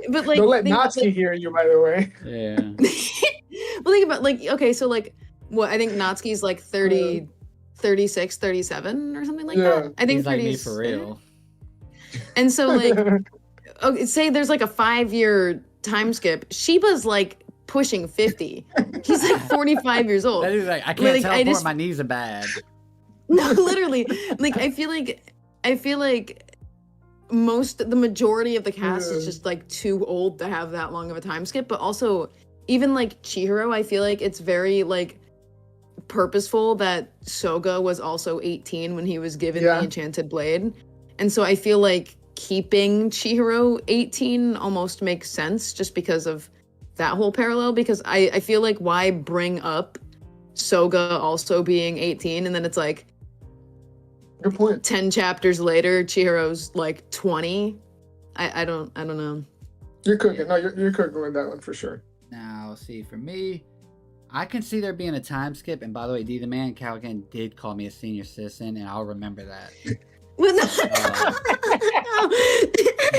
but like Don't let think about, Natsuki hear you, by the way. Yeah. well, think about like, okay, so like what I think Natsuki's like 30, 36, 37 or something like Yeah. that. I think He's like 30, me for real. And so like okay, say there's like a 5-year time skip. Sheba's like pushing 50. He's like 45 years old. That is like, I can't Like, teleport, my knees are bad. No, literally. Like I feel like the majority of the cast is just like too old to have that long of a time skip, but also even like Chihiro, I feel like it's very like purposeful that Soga was also 18 when he was given the enchanted blade. And so I feel like keeping Chihiro 18 almost makes sense just because of that whole parallel, because I feel like why bring up Soga also being 18 and then it's like Good point. 10 chapters later Chihiro's like 20. I don't know. You're cooking. No, you're cooking with that one for sure. Now, see, for me, I can see there being a time skip. And by the way, D the Man Calican did call me a senior citizen, and I'll remember that.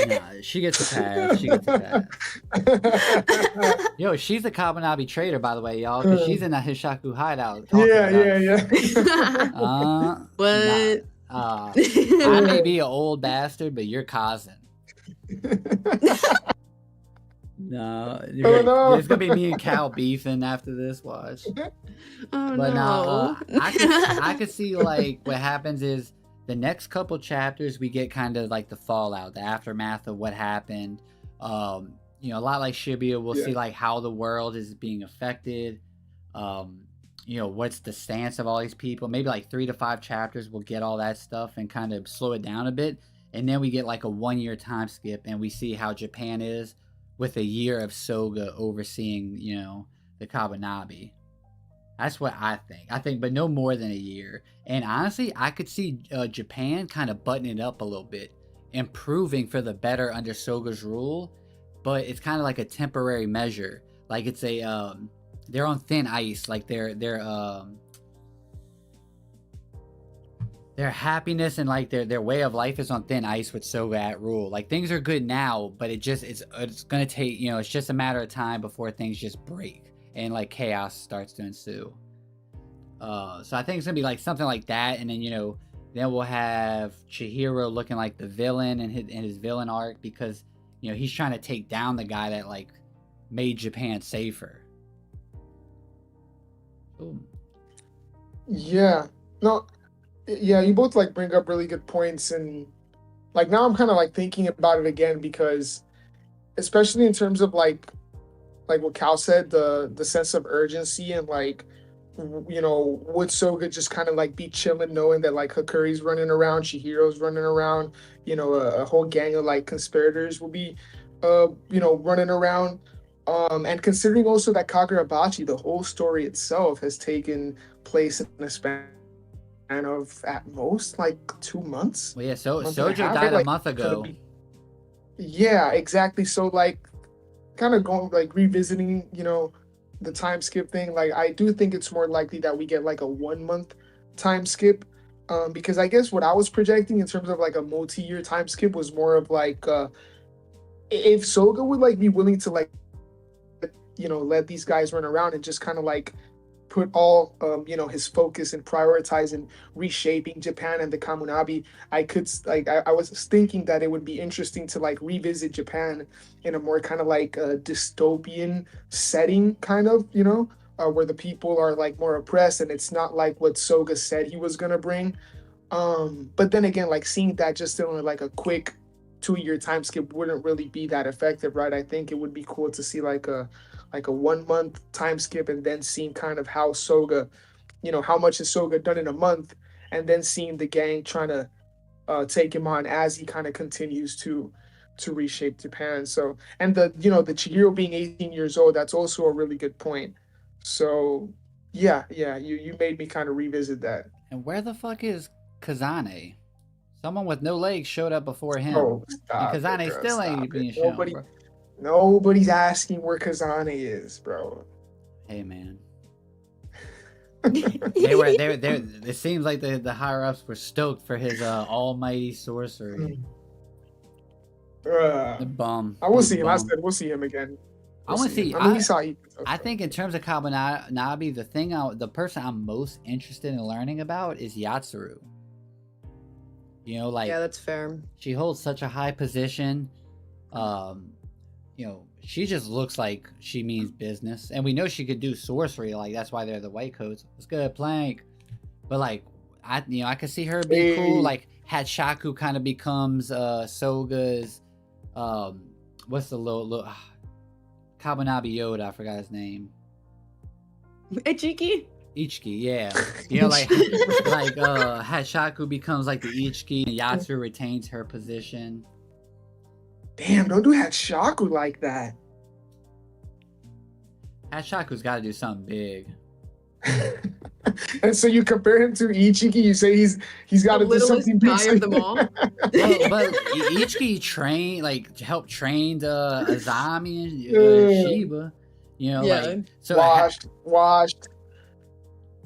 Nah, she gets a pass. She gets a pass. Yo, she's a Kamunabi traitor, by the way, y'all, because she's in a Hishaku hideout. Yeah. What? I may be an old bastard, but you're cousin. No, there's gonna be me and Cal beefing after this watch. Oh But no. I could see like what happens is the next couple chapters we get kind of like the fallout, the aftermath of what happened. A lot like Shibuya, we'll see like how the world is being affected. What's the stance of all these people? Maybe like 3 to 5 chapters we'll get all that stuff and kind of slow it down a bit. And then we get like a 1-year time skip and we see how Japan is with a year of Soga overseeing, the Kamunabi. That's what I think, but no more than a year. And honestly, I could see Japan kind of buttoning it up a little bit, improving for the better under Soga's rule, but it's kind of like a temporary measure. Like it's they're on thin ice, like their happiness and like their way of life is on thin ice with Soga at rule. Like things are good now, but it's gonna take, it's just a matter of time before things just break and like chaos starts to ensue. So I think it's gonna be like something like that, and then then we'll have Chihiro looking like the villain in his villain arc, because he's trying to take down the guy that like made Japan safer. Ooh. Yeah. No. Yeah, you both like bring up really good points, and like now I'm kind of like thinking about it again, because especially in terms of like what Cal said, the sense of urgency, and like would Soga just kind of like be chilling knowing that like Hakuri's running around, Chihiro's running around, a whole gang of like conspirators will be running around, and considering also that Kagurabachi, the whole story itself has taken place in a span of at most like 2 months, Well, yeah, so month and a Sojo half, died right? a Like month for the ago. yeah, exactly. So like kind of going like revisiting, the time skip thing. Like I do think it's more likely that we get like a 1 month time skip. Because I guess what I was projecting in terms of like a multi-year time skip was more of like if Soga would like be willing to like let these guys run around and just kind of like put all his focus and prioritize and reshaping Japan and the Kamunabi. I was thinking that it would be interesting to like revisit Japan in a more kind of like dystopian setting, kind of, where the people are like more oppressed and it's not like what Soga said he was gonna bring. But then again, like seeing that just in like a quick 2 year time skip wouldn't really be that effective, right? I think it would be cool to see like a 1 month time skip and then seeing kind of how Soga, how much is Soga done in a month, and then seeing the gang trying to take him on as he kind of continues to reshape Japan. So and the Chihiro being 18 years old, that's also a really good point. So yeah, you made me kind of revisit that. And where the fuck is Kazane? Someone with no legs showed up before him, Oh, and stop it, Kazane bro. still ain't Stop it. being shown, bro. Nobody's asking where Kazane is, bro. Hey, man. They were there. It seems like the higher ups were stoked for his almighty sorcery. The bum. I will He's see him. I bum. said we'll see him again. I want to see. I mean, we saw. I think in terms of Kamunabi, the person I'm most interested in learning about is Yatsuru. Like Yeah, that's fair. she holds such a high position. She just looks like she means business, and we know she could do sorcery. Like that's why they're the white coats. It's good, Plank. But like, I could see her be cool. Like Hishaku kind of becomes Soga's. What's the little Kamunabi Yoda? I forgot his name. Ichiki? Ichiki, yeah. Like Hishaku becomes like the Ichiki, and Yatsu retains her position. Damn, don't do Hishaku like that. Hishaku's got to do something big. And so you compare him to Ichiki, you say he's got to do something big. Guy of them all. but Ichiki helped train the Azami and Shiba. Yeah. Like so washed.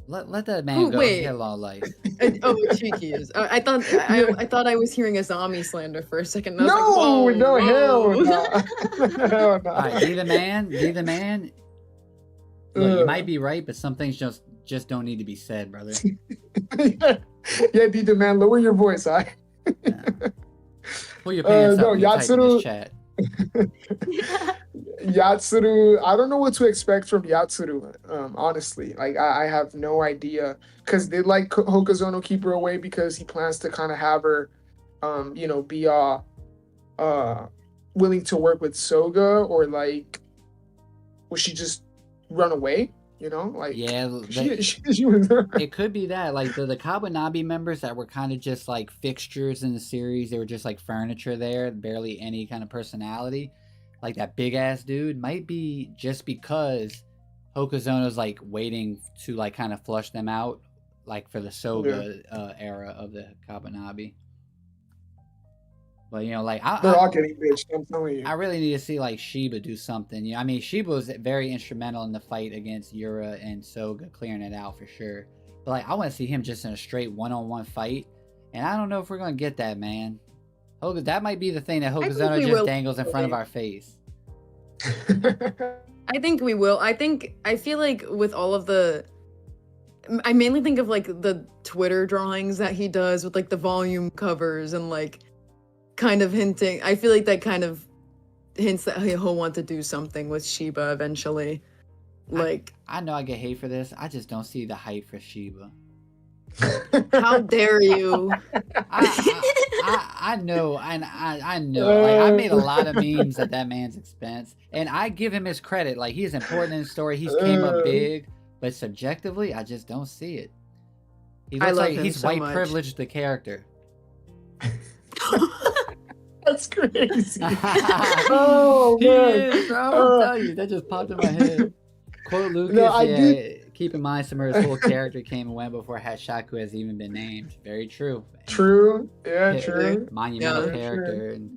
Let that man go. He had a long life. Ichiki is. I thought I was hearing Azami slander for a second. And I No, was like, whoa, hell whoa. no. Hell no. All right, be the man. Look, you might be right, but some things just don't need to be said, brother. Yeah, D the man, lower your voice, Yeah. Pull your pants up. No, Yatsuru. Chat. Yatsuru, I don't know what to expect from Yatsuru. Honestly, like I have no idea because they like Hokazono keep her away because he plans to kind of have her, be willing to work with Soga, or like, will she just run away? Like she was. It could be that like the Kabunabi members that were kind of just like fixtures in the series. They were just like furniture there, barely any kind of personality. Like that big ass dude might be just because Hokazono's like waiting to like kind of flush them out, like for the Soga era of the Kabunabi. But they're all getting bitched. I'm telling you. I really need to see like Shiba do something. I mean, Shiba was very instrumental in the fight against Yura and Soga, clearing it out for sure. But like, I want to see him just in a straight one-on-one fight, and I don't know if we're gonna get that, man. That might be the thing that Hokazono just dangles in front of our face. I think we will. I feel like with all of I mainly think of like the Twitter drawings that he does with like the volume covers and like kind of hinting. I feel like that kind of hints that he'll want to do something with Shiba eventually. Like, I know I get hate for this. I just don't see the hype for Shiba. How dare you? I know, and I know. Like, I made a lot of memes at that man's expense, and I give him his credit. Like, he's important in the story. He's came up big, but subjectively, I just don't see it. He looks like he's so white privileged the character. That's crazy. Oh man, he is, bro. I'm telling you, that just popped in my head. Quote Lucas. Keep in mind, Samura's whole character came and went before Hishaku has even been named. Very true. True. Yeah, true. Monumental Yeah. character. And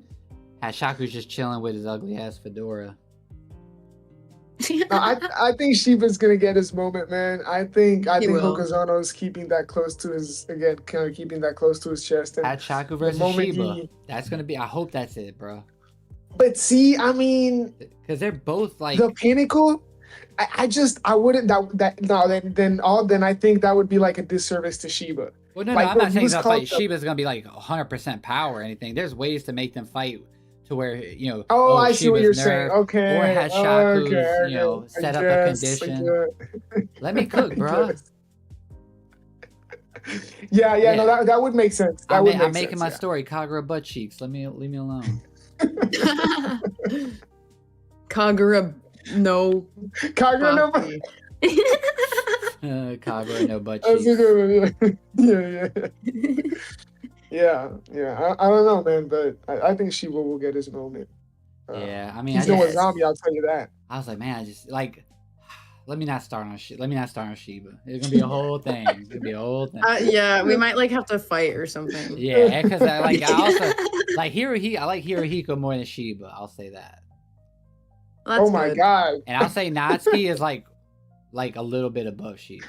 Hishaku's just chilling with his ugly ass fedora. No, I think Shiba's gonna get his moment, man. I think will. Hokuzono's keeping that close to his keeping that close to his chest. And Hishaku versus moment Shiba. That's gonna be. I hope that's it, bro. but see, I mean, Because they're both like. the pinnacle. I wouldn't then I think that would be like a disservice to Shiba. Well, no, like, I'm bro, not he saying was that called fight the- Shiba's gonna be like 100% power or anything. There's ways to make them fight to where Oh, I see what Shiba's you're saying. nerfed, Okay. or Hishaku's okay. set I up guess, a condition. Let me cook, bro. Yeah, no, that would make sense. That would make I'm making sense, my yeah. story. Kagura butt cheeks. Leave me alone. Kagura, no. Kagura no Buffy. Kagura no butt That's a cheeks. good one, yeah. I don't know, man, but I think Shiba will get his moment. Yeah, I mean, He's no zombie, I'll tell you that. I was like, man, I just like. Let me not start on Shiba. It's gonna be a whole thing. It's gonna be a whole thing. Yeah, we might like have to fight or something. Yeah, because I also like Hirohiko. I like Hirohiko more than Shiba. I'll say that. That's Oh my good. god. And I'll say Natsuki is like a little bit above Shiba.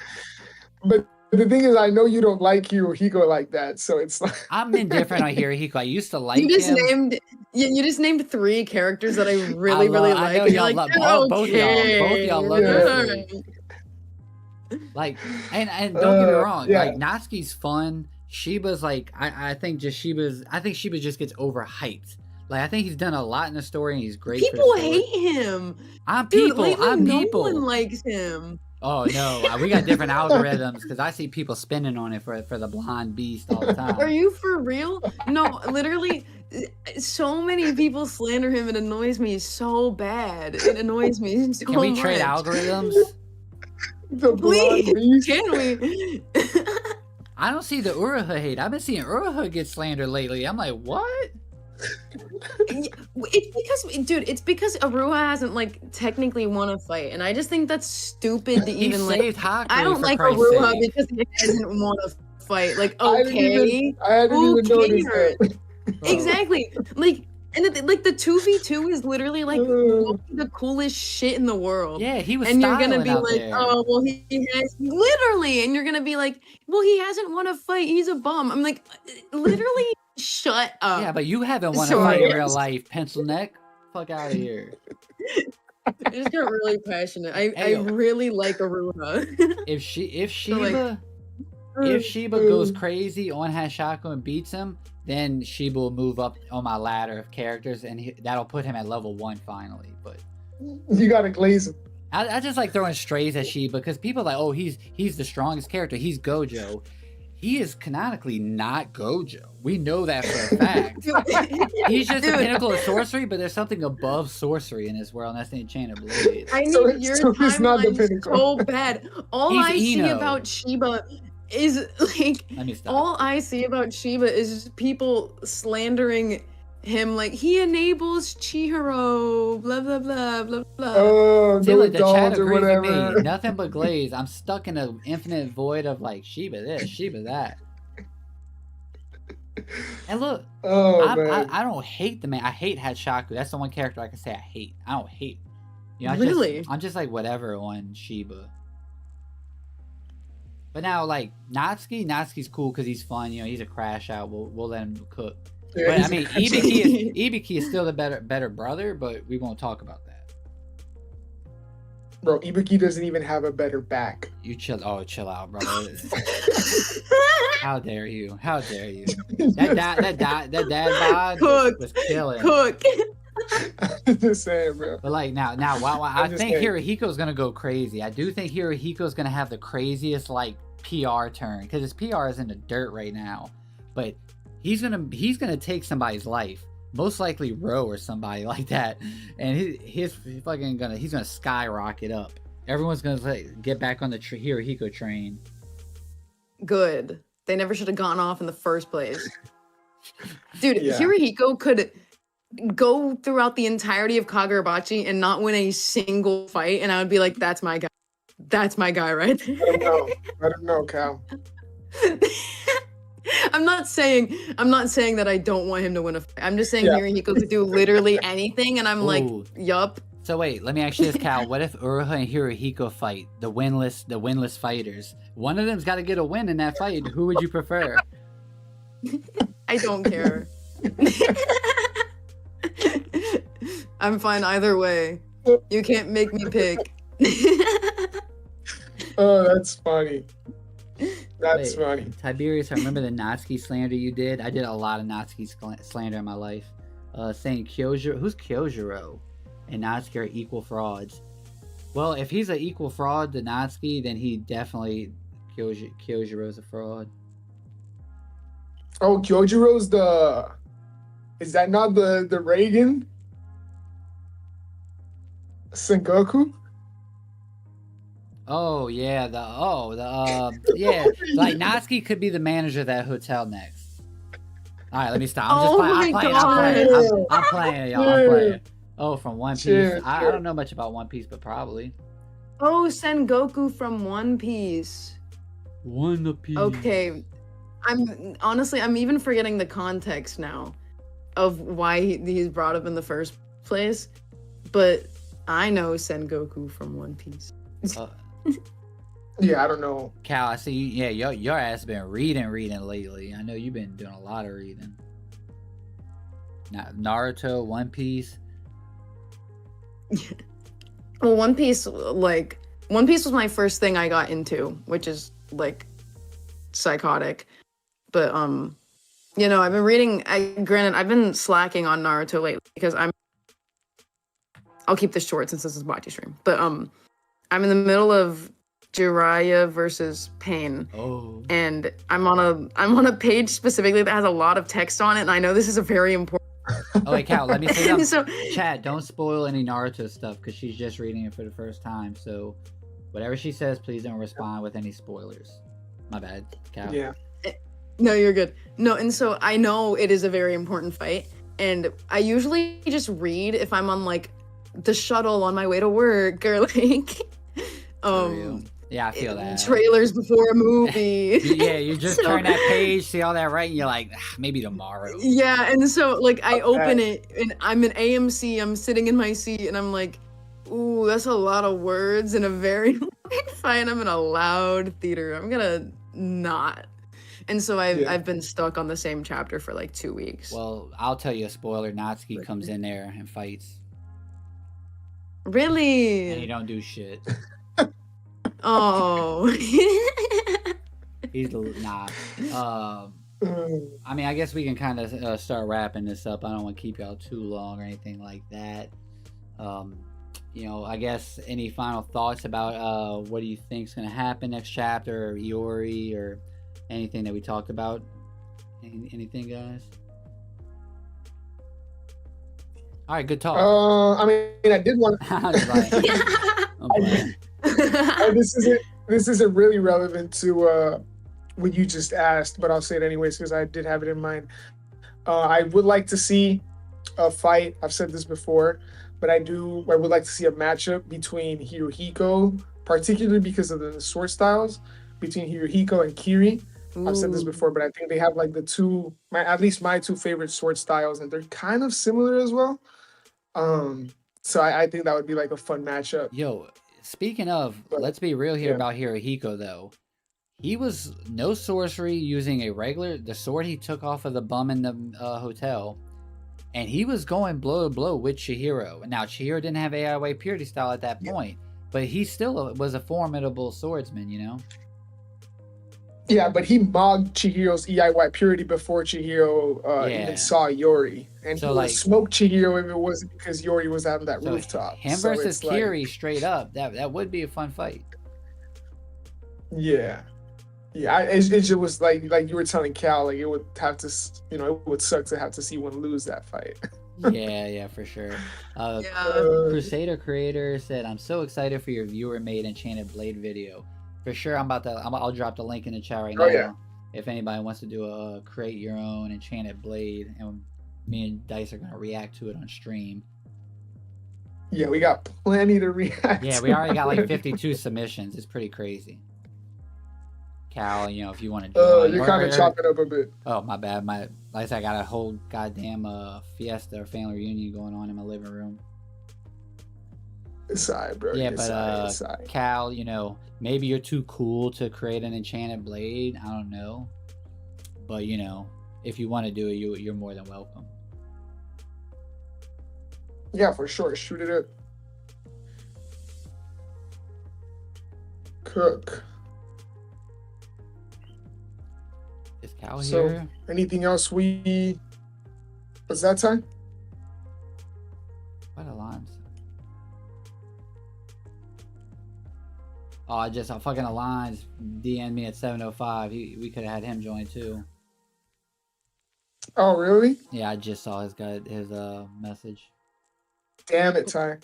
But the thing is, I know you don't like Hirohiko like that, so it's like I'm indifferent on Hirohiko. I used to like You just him. named 3 characters that I really I know like. y'all You're love like, both y'all love Yeah. those three. Like, and don't get me wrong, yeah. like Natsuki's fun. Shiba's like, I think Shiba just gets overhyped. Like, I think he's done a lot in the story and he's great. People for the story. hate him. I'm Dude, people. lately, I'm no people. one likes him. Oh no, we got different algorithms because I see people spinning on it for the blonde beast all the time. Are you for real? No, literally, so many people slander him. It annoys me so bad. It annoys me so Can we much. trade algorithms? the blonde Please, beast. can we? I don't see the Uruha hate. I've been seeing Uruha get slandered lately. I'm like, what? It's because Aruha hasn't like technically won a fight, and I just think that's stupid to He even like. saved Haku. I don't for like Christ's Aruha sake. because he hasn't won a fight. Like, I okay, hadn't who even noticed cares? that. Exactly. Like, and the 2v2 is literally like the coolest shit in the world. Yeah, he was. And you're gonna styling be out like, there. oh well, he has literally, and you're gonna be like, well, he hasn't won a fight. He's a bum. I'm like, literally, shut up. Yeah, but you haven't won a Sorry. fight in real life, pencil neck. Fuck out of here. I just got really passionate. I Ayo. really like Aruha. If So, like, Shiba if Shiba goes crazy on Hishaku and beats him, then Shiba will move up on my ladder of characters, and that'll put him at level 1 finally. But You gotta glaze him. I just like throwing strays at Shiba because people are like, oh, he's the strongest character. He's Gojo. He is canonically not Gojo. We know that for a fact. He's just the Dude. pinnacle of sorcery, but there's something above sorcery in this world, and that's the Enchanted Blade. I need So- your so he's not the timeline pinnacle. so bad. All He's I see Ino. about Shiba is like Let me stop. all I see about Shiba is just people slandering him like he enables Chihiro, blah blah blah blah blah. Oh, See, no look, the chat dolls or agrees with whatever. me. Nothing but glaze. I'm stuck in an infinite void of like Shiba this, Shiba that. And look, Oh man. I don't hate the man. I hate Hishaku. That's the one character I can say I hate. I don't hate. Really? I'm just like whatever on Shiba. But now like Natsuki's cool because he's fun. He's a crash out. We'll let him cook. Yeah, But I he's- mean, Ibiki is still the better brother, but we won't talk about that. Bro, Ibuki doesn't even have a better back. You chill. Oh, chill out, bro. How dare you? How dare you? That dad bod Cook. was killing. Cook. I'm just saying, bro. But like now, I I'm just think saying. Hirohiko's gonna go crazy. I do think Hirohiko's gonna have the craziest like PR turn because his PR is in the dirt right now. But he's gonna take somebody's life, most likely Ro or somebody like that, and he's gonna skyrocket up. Everyone's gonna like, get back on the Hirohiko train. Good. They never should have gone off in the first place. Dude, Yeah. Hirohiko could go throughout the entirety of Kagurabachi and not win a single fight, and I would be like, that's my guy. That's my guy right there. Let him know. Let him know, Cal. I'm not saying that I don't want him to win a fight. I'm just saying Yeah. Hirohiko could do literally anything, and I'm like, Ooh. yup. So wait, let me ask you this, Cal. What if Uruha and Hirohiko fight, the winless fighters? One of them's got to get a win in that fight. Who would you prefer? I don't care. I'm fine either way. You can't make me pick. Oh, that's funny. That's Wait, funny. Tiberius, I remember the Natsuki slander you did. I did a lot of Natsuki slander in my life. Saying Kyojiro, who's Kyojiro? And Natsuki are equal frauds. Well, if he's an equal fraud to Natsuki, then he definitely Kyojiro's a fraud. Oh, Kyojiro's is that not the Reagan? Sengoku? Oh yeah, yeah, like Natsuki could be the manager of that hotel next. All right, let me stop. I'm playing, y'all. I'm playing. Oh, from One Piece. Sure. I don't know much about One Piece, but probably. Oh, Sengoku from One Piece. One Piece. Okay. I'm even forgetting the context now of why he's brought up in the first place. But I know Sengoku from One Piece. Yeah, I don't know. Cal, I see you. Yeah, your ass been reading lately. I know you've been doing a lot of reading. Naruto, One Piece. Well, One Piece was my first thing I got into, which is like psychotic. But I've been reading. Granted, I've been slacking on Naruto lately because I'll keep this short since this is Bocce stream. But I'm in the middle of Jiraiya versus Pain. Oh. And I'm on a page specifically that has a lot of text on it, and I know this is a very important. Oh wait, Cal, let me say something. So, Chat, don't spoil any Naruto stuff because she's just reading it for the first time. So, whatever she says, please don't respond with any spoilers. My bad, Cal. Yeah. No, you're good. No, and so I know it is a very important fight, and I usually just read if I'm on like the shuttle on my way to work or like Yeah, I feel that. Trailers before a movie. Yeah, you just turn that page, see all that right, and you're like, maybe tomorrow. Yeah, and so like I open it and I'm in AMC, I'm sitting in my seat and I'm like, ooh, that's a lot of words in a very long fight. I'm in a loud theater. I'm gonna not. And so I've been stuck on the same chapter for like 2 weeks. Well, I'll tell you a spoiler. Natsuki comes in there and fights. Really? And he don't do shit. Oh. He's nah. I mean, I guess we can kind of start wrapping this up. I don't want to keep y'all too long or anything like that. I guess any final thoughts about what do you think is going to happen next chapter, or Iori, or anything that we talked about? Anything, guys? All right, good talk. I mean, I did want to. This isn't really relevant to what you just asked, but I'll say it anyways because I did have it in mind. I would like to see a fight. I've said this before, but I would like to see a matchup between Hirohiko, particularly because of the sword styles, between Hirohiko and Kiri. Ooh. I've said this before, but I think they have like at least my two favorite sword styles, and they're kind of similar as well. So I think that would be like a fun matchup. Yo, speaking of, let's be real here about Hirohiko though. He was no sorcery using the sword he took off of the bum in the hotel, and he was going blow to blow with Chihiro. Now Chihiro didn't have AIY purity style at that point, but he still was a formidable swordsman, you know? Yeah, but he mogged Chihiro's EIY purity before Chihiro even saw Yori. And so, he would smoke Chihiro if it wasn't because Yori was out on that rooftop. Him versus Kiri straight up, that would be a fun fight. Yeah. Yeah, it just was like you were telling Cal, like it would have to, it would suck to have to see one lose that fight. yeah, for sure. Crusader Creator said, "I'm so excited for your viewer-made Enchanted Blade video. For sure, I'll drop the link in the chat right now. Yeah. If anybody wants to do a create your own Enchanted Blade, and me and Dice are gonna react to it on stream. Yeah, we got plenty to react. Yeah, we already got like 52 submissions. It's pretty crazy. Cal, if you want to join. You're kind of chopping up a bit. Oh, my bad. Like I said, I got a whole goddamn fiesta or family reunion going on in my living room. It's alright, bro. Yeah, it's but Cal, maybe you're too cool to create an enchanted blade. I don't know. But, if you want to do it, you're more than welcome. Yeah, for sure. Shoot it up. Cook. Is Cal here? Anything else what's that time? What alarms? Oh, a fucking Alon's DM'd me at 7:05. We could have had him join too. Oh, really? Yeah, I just saw his message. Damn it, Ty.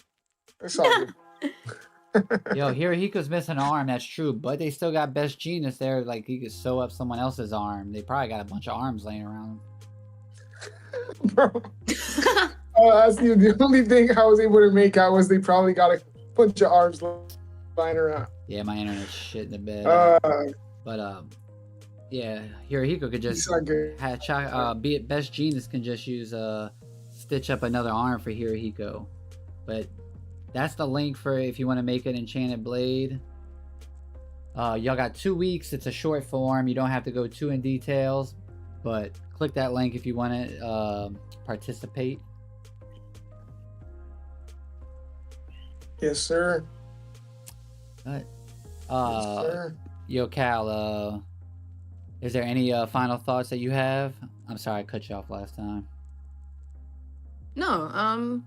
It's all good. Yo, Hirohiko's missing an arm, that's true, but they still got Best Genius there. Like, he could sew up someone else's arm. They probably got a bunch of arms laying around. Bro. That's the only thing I was able to make out was they probably got a bunch of arms lying around. Yeah, my internet's shit in the bed. But yeah, Hirohiko could just be it Best Genius can just use stitch up another arm for Hirohiko. But that's the link for if you want to make an enchanted blade. Y'all got 2 weeks. It's a short form. You don't have to go too in details, but click that link if you want to participate. Yes, sir. Yes, sir. Yo, Cal, is there any final thoughts that you have? I'm sorry I cut you off last time. No,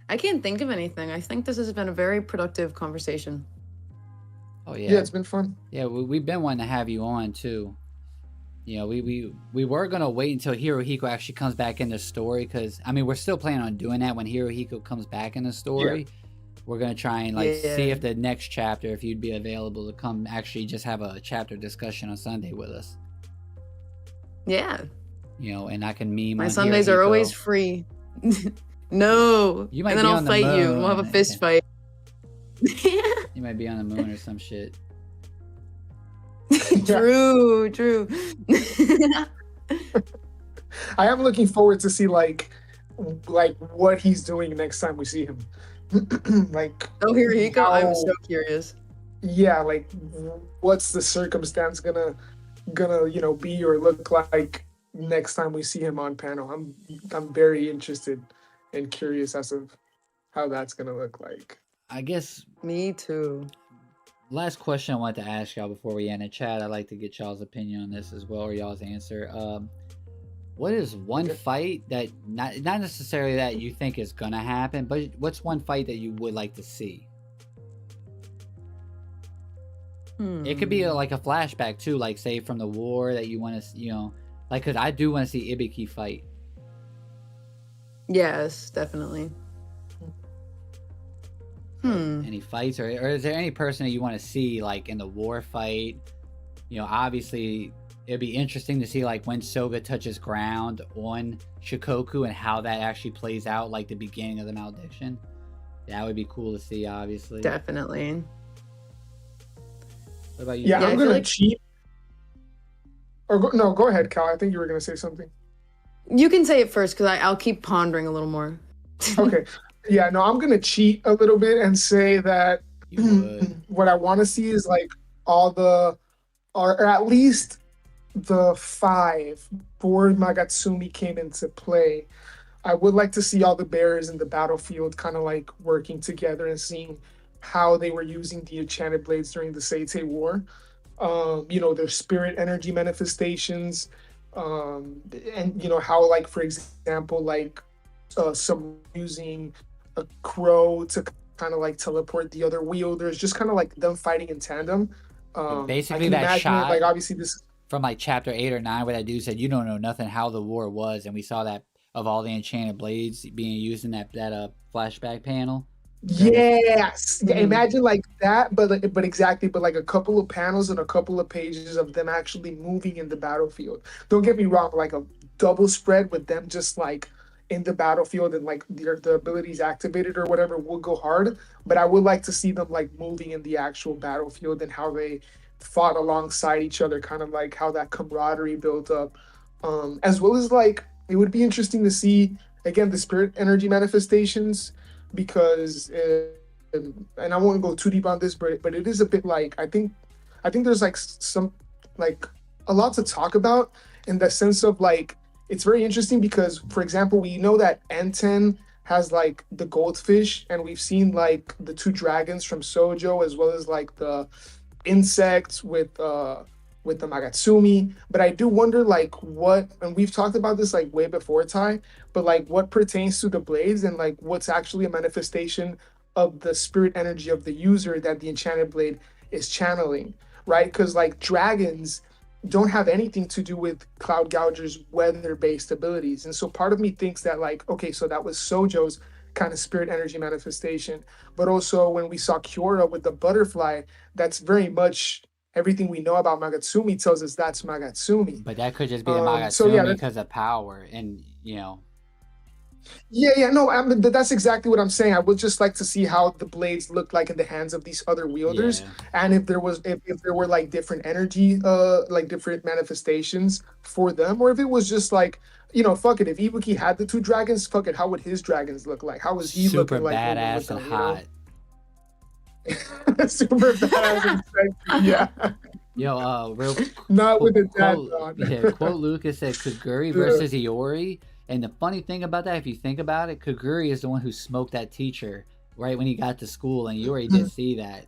I can't think of anything. I think this has been a very productive conversation. Oh yeah. Yeah, it's been fun. Yeah, we've been wanting to have you on too. We were gonna wait until Hirohiko actually comes back in the story, because we're still planning on doing that when Hirohiko comes back in the story. Yeah. We're gonna try and see if the next chapter, if you'd be available to come actually just have a chapter discussion on Sunday with us. Yeah. And I can meme. My Sundays are always free. No. You might and then I'll fight you and we'll have a fist fight. You might be on the moon or some shit. True. I am looking forward to see like what he's doing next time we see him. Hirohiko, I'm so curious. Yeah, like what's the circumstance gonna be or look like next time we see him on panel. I'm very interested and curious as of how that's gonna look like. I guess me too. Last question I wanted to ask y'all before we end the chat. I'd like to get y'all's opinion on this as well, or y'all's answer. What is one fight that not necessarily that you think is gonna happen, but what's one fight that you would like to see? It could be like a flashback too, like say from the war that you want to, because I do want to see Ibiki fight. Yes, definitely. Any fights, or is there any person that you want to see like in the war fight? Obviously it'd be interesting to see like when Soga touches ground on Shikoku and how that actually plays out, like the beginning of the malediction. That would be cool to see, obviously. Definitely. What about you? Yeah, I'm gonna cheat. Or go ahead, Cal. I think you were gonna say something. You can say it first, because I'll keep pondering a little more. Okay. Yeah, no, I'm gonna cheat a little bit and say that what I want to see is like or at least the 5 before Magatsumi came into play. I would like to see all the bears in the battlefield kind of like working together and seeing how they were using the enchanted blades during the Seitei War. Their spirit energy manifestations, and how, like, for example, like some using a crow to kind of like teleport the other wielders, just kind of like them fighting in tandem. Basically, that shot, like, obviously this from like chapter 8 or 9, where that dude said, "You don't know nothing how the war was," and we saw that of all the enchanted blades being used in that flashback panel. Yes, yeah, imagine like that, but like a couple of panels and a couple of pages of them actually moving in the battlefield. Don't get me wrong, like a double spread with them just like in the battlefield and like the abilities activated or whatever will go hard, but I would like to see them like moving in the actual battlefield and how they fought alongside each other, kind of like how that camaraderie built up. As well as like it would be interesting to see again the spirit energy manifestations because and I won't go too deep on this, but it is a bit like I think there's like some like a lot to talk about in the sense of like it's very interesting because for example we know that N10 has like the goldfish and we've seen like the two dragons from Sojo as well as like the insects with the Magatsumi. But I do wonder like what and we've talked about this like way before Tai, but like what pertains to the blades and like what's actually a manifestation of the spirit energy of the user that the enchanted blade is channeling, right? Because like dragons don't have anything to do with Cloud Gouger's weather-based abilities. And so part of me thinks that like, okay, so that was Sojo's kind of spirit energy manifestation. But also when we saw Kiora with the butterfly, that's very much everything we know about Magatsumi tells us that's Magatsumi. But that could just be the So yeah, Magatsumi because of power, and no, I mean, that's exactly what I'm saying. I would just like to see how the blades look like in the hands of these other wielders, yeah. and if there were like different energy, like different manifestations for them, or if it was just like, fuck it. If Ibuki had the two dragons, fuck it. How would his dragons look like? How was he Super looking like badass and hot. Super badass and sexy, yeah. Real Not with the dad quote, bod. quote Lucas said Kaguri Yeah. versus Iori. And the funny thing about that, if you think about it, Kaguri is the one who smoked that teacher right when he got to school, and Iori did see that.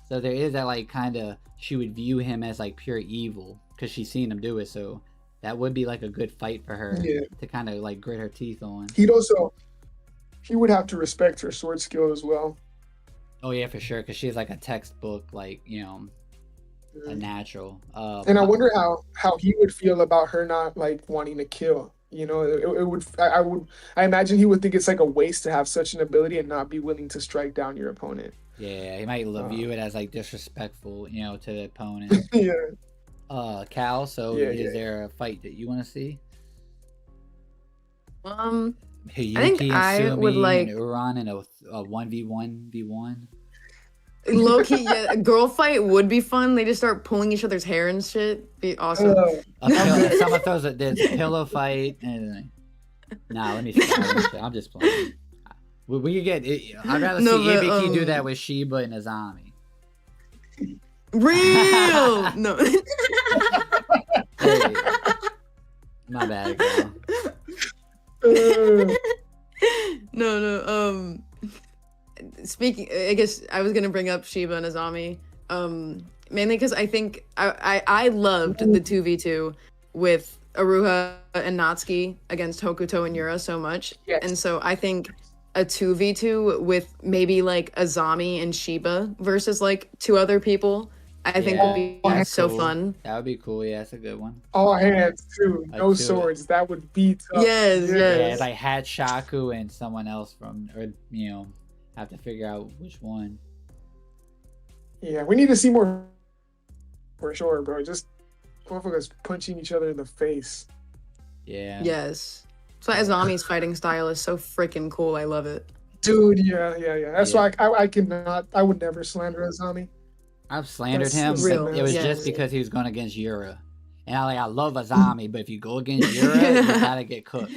So there is that like kind of she would view him as like pure evil because she's seen him do it. So that would be like a good fight for her to kind of like grit her teeth on. He would have to respect her sword skill as well. Oh yeah, for sure, because she's like a textbook, like a natural. And I wonder how he would feel about her not like wanting to kill. I imagine he would think it's like a waste to have such an ability and not be willing to strike down your opponent. Yeah, he might view it as like disrespectful, to the opponent. Yeah. Cal, so is there a fight that you want to see? I Hiyuki think and I Sumi would like and Uran in a 1v1v1. low key. Yeah, a girl fight would be fun. They just start pulling each other's hair and shit. Be awesome. Someone throws there's a pillow fight and nah, let me stop. I'm just playing. We could get I'd rather see Ibiki do that with Shiba and Azami. Real no. Hey, my bad, girl. No. Speaking, I guess I was gonna bring up Shiba and Azami, mainly because I think I loved the 2v2 with Aruha and Natsuki against Hokuto and Yura so much, and so I think a 2v2 with maybe like Azami and Shiba versus like two other people, I think would be so cool. fun. That would be cool. Yeah, that's a good one. All hands too, no swords. That would be tough. Yes. Yeah, it's like Shaku and someone else have to figure out which one. Yeah, we need to see more for sure, bro. Just motherfuckers punching each other in the face. Yeah. Yes. So Azami's fighting style is so freaking cool. I love it. Dude, yeah. That's why I would never slander Azami. I've slandered him, real. but it was just because he was going against Yura. And I love Azami, but if you go against Yura, you gotta get cooked.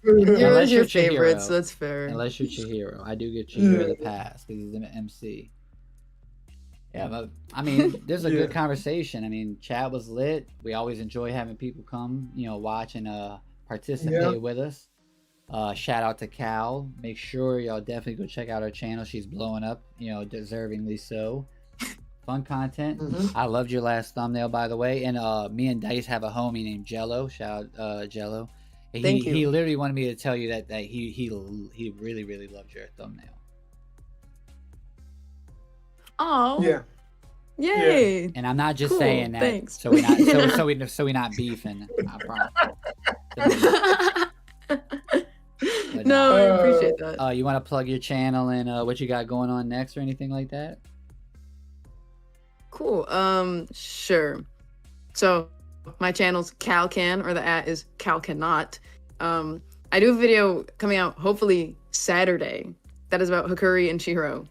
Yura's your favorite, so that's fair. Unless you're Chihiro. I do get Chihiro the pass because he's an MC. Yeah, but I mean, there's a good conversation. I mean, chat was lit. We always enjoy having people come, watch and participate with us. Shout out to Cal. Make sure y'all definitely go check out her channel. She's blowing up, deservingly so. Fun content. I loved your last thumbnail, by the way. And me and Dice have a homie named Jello. Shout out Jello. Thank you. He literally wanted me to tell you that he really, really loved your thumbnail. Oh. Yeah. Yay. And I'm not just saying that. Thanks. So we're not beefing. I promise. No, I appreciate that. You want to plug your channel and what you got going on next or anything like that? Cool. Sure. So my channel's CalCan, or the @ is CalCannot. I do a video coming out hopefully Saturday that is about Hakuri and Chihiro.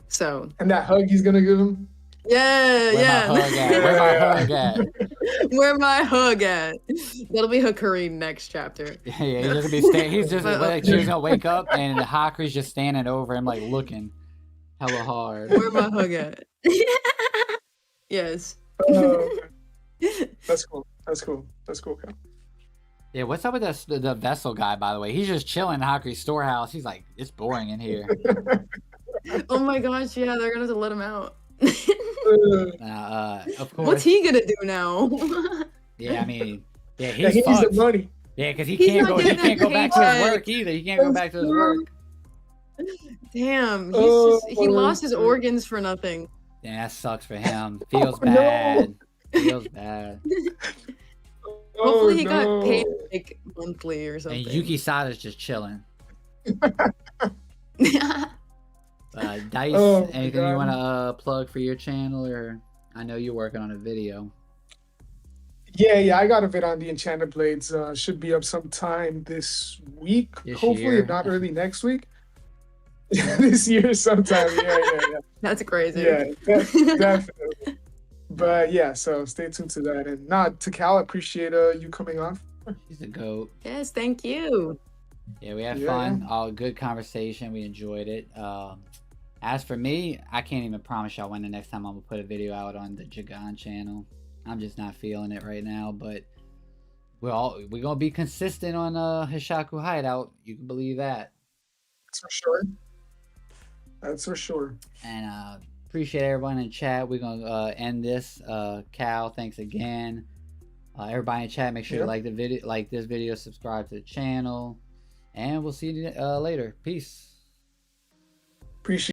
So. And that hug he's gonna give him. Yeah, Where my hug at? Where my hug at? Where my hug at? That'll be Hakuri next chapter. Yeah, he's just gonna be staying. He's just like she's gonna wake up and Hakuri's just standing over him, like looking hella hard. Where my hug at? Yes. That's cool. That's cool. That's cool. Yeah, what's up with the vessel guy? By the way, he's just chilling in Hakuri's storehouse. He's like, it's boring in here. Oh my gosh, yeah, they're gonna have to let him out. Of course. What's he gonna do now? Yeah, I mean, yeah, he needs fucked. the money. Yeah, because he He's can't not go. He getting can't go that back to his paycheck. work either. He can't go back to his work. Damn, Oh, he lost his organs for nothing. Yeah, that sucks for him. Feels Oh, no. bad. Feels bad. Hopefully he got paid like monthly or something. And Yuki Sada's just chilling. Dice, Oh, anything God. you want to plug for your channel, or I know you're working on a video. Yeah, I got a vid on the Enchanted Blades. Should be up sometime this week. This Hopefully, year. if not early next week. This year sometime. Yeah. That's crazy. Yeah, definitely. But yeah, so stay tuned to that. And to Cal, appreciate you coming on. He's a goat. Yes, thank you. Yeah, we had Yeah. fun. All good conversation. We enjoyed it. As for me, I can't even promise y'all when the next time I'm gonna put a video out on the Jagan channel. I'm just not feeling it right now, but we're gonna be consistent on Hishaku Hideout. You can believe that. That's for sure. That's for sure. And appreciate everyone in chat. We're gonna end this. Cal, thanks again. Everybody in chat, make sure you like the video, like this video, subscribe to the channel, and we'll see you later. Peace. Appreciate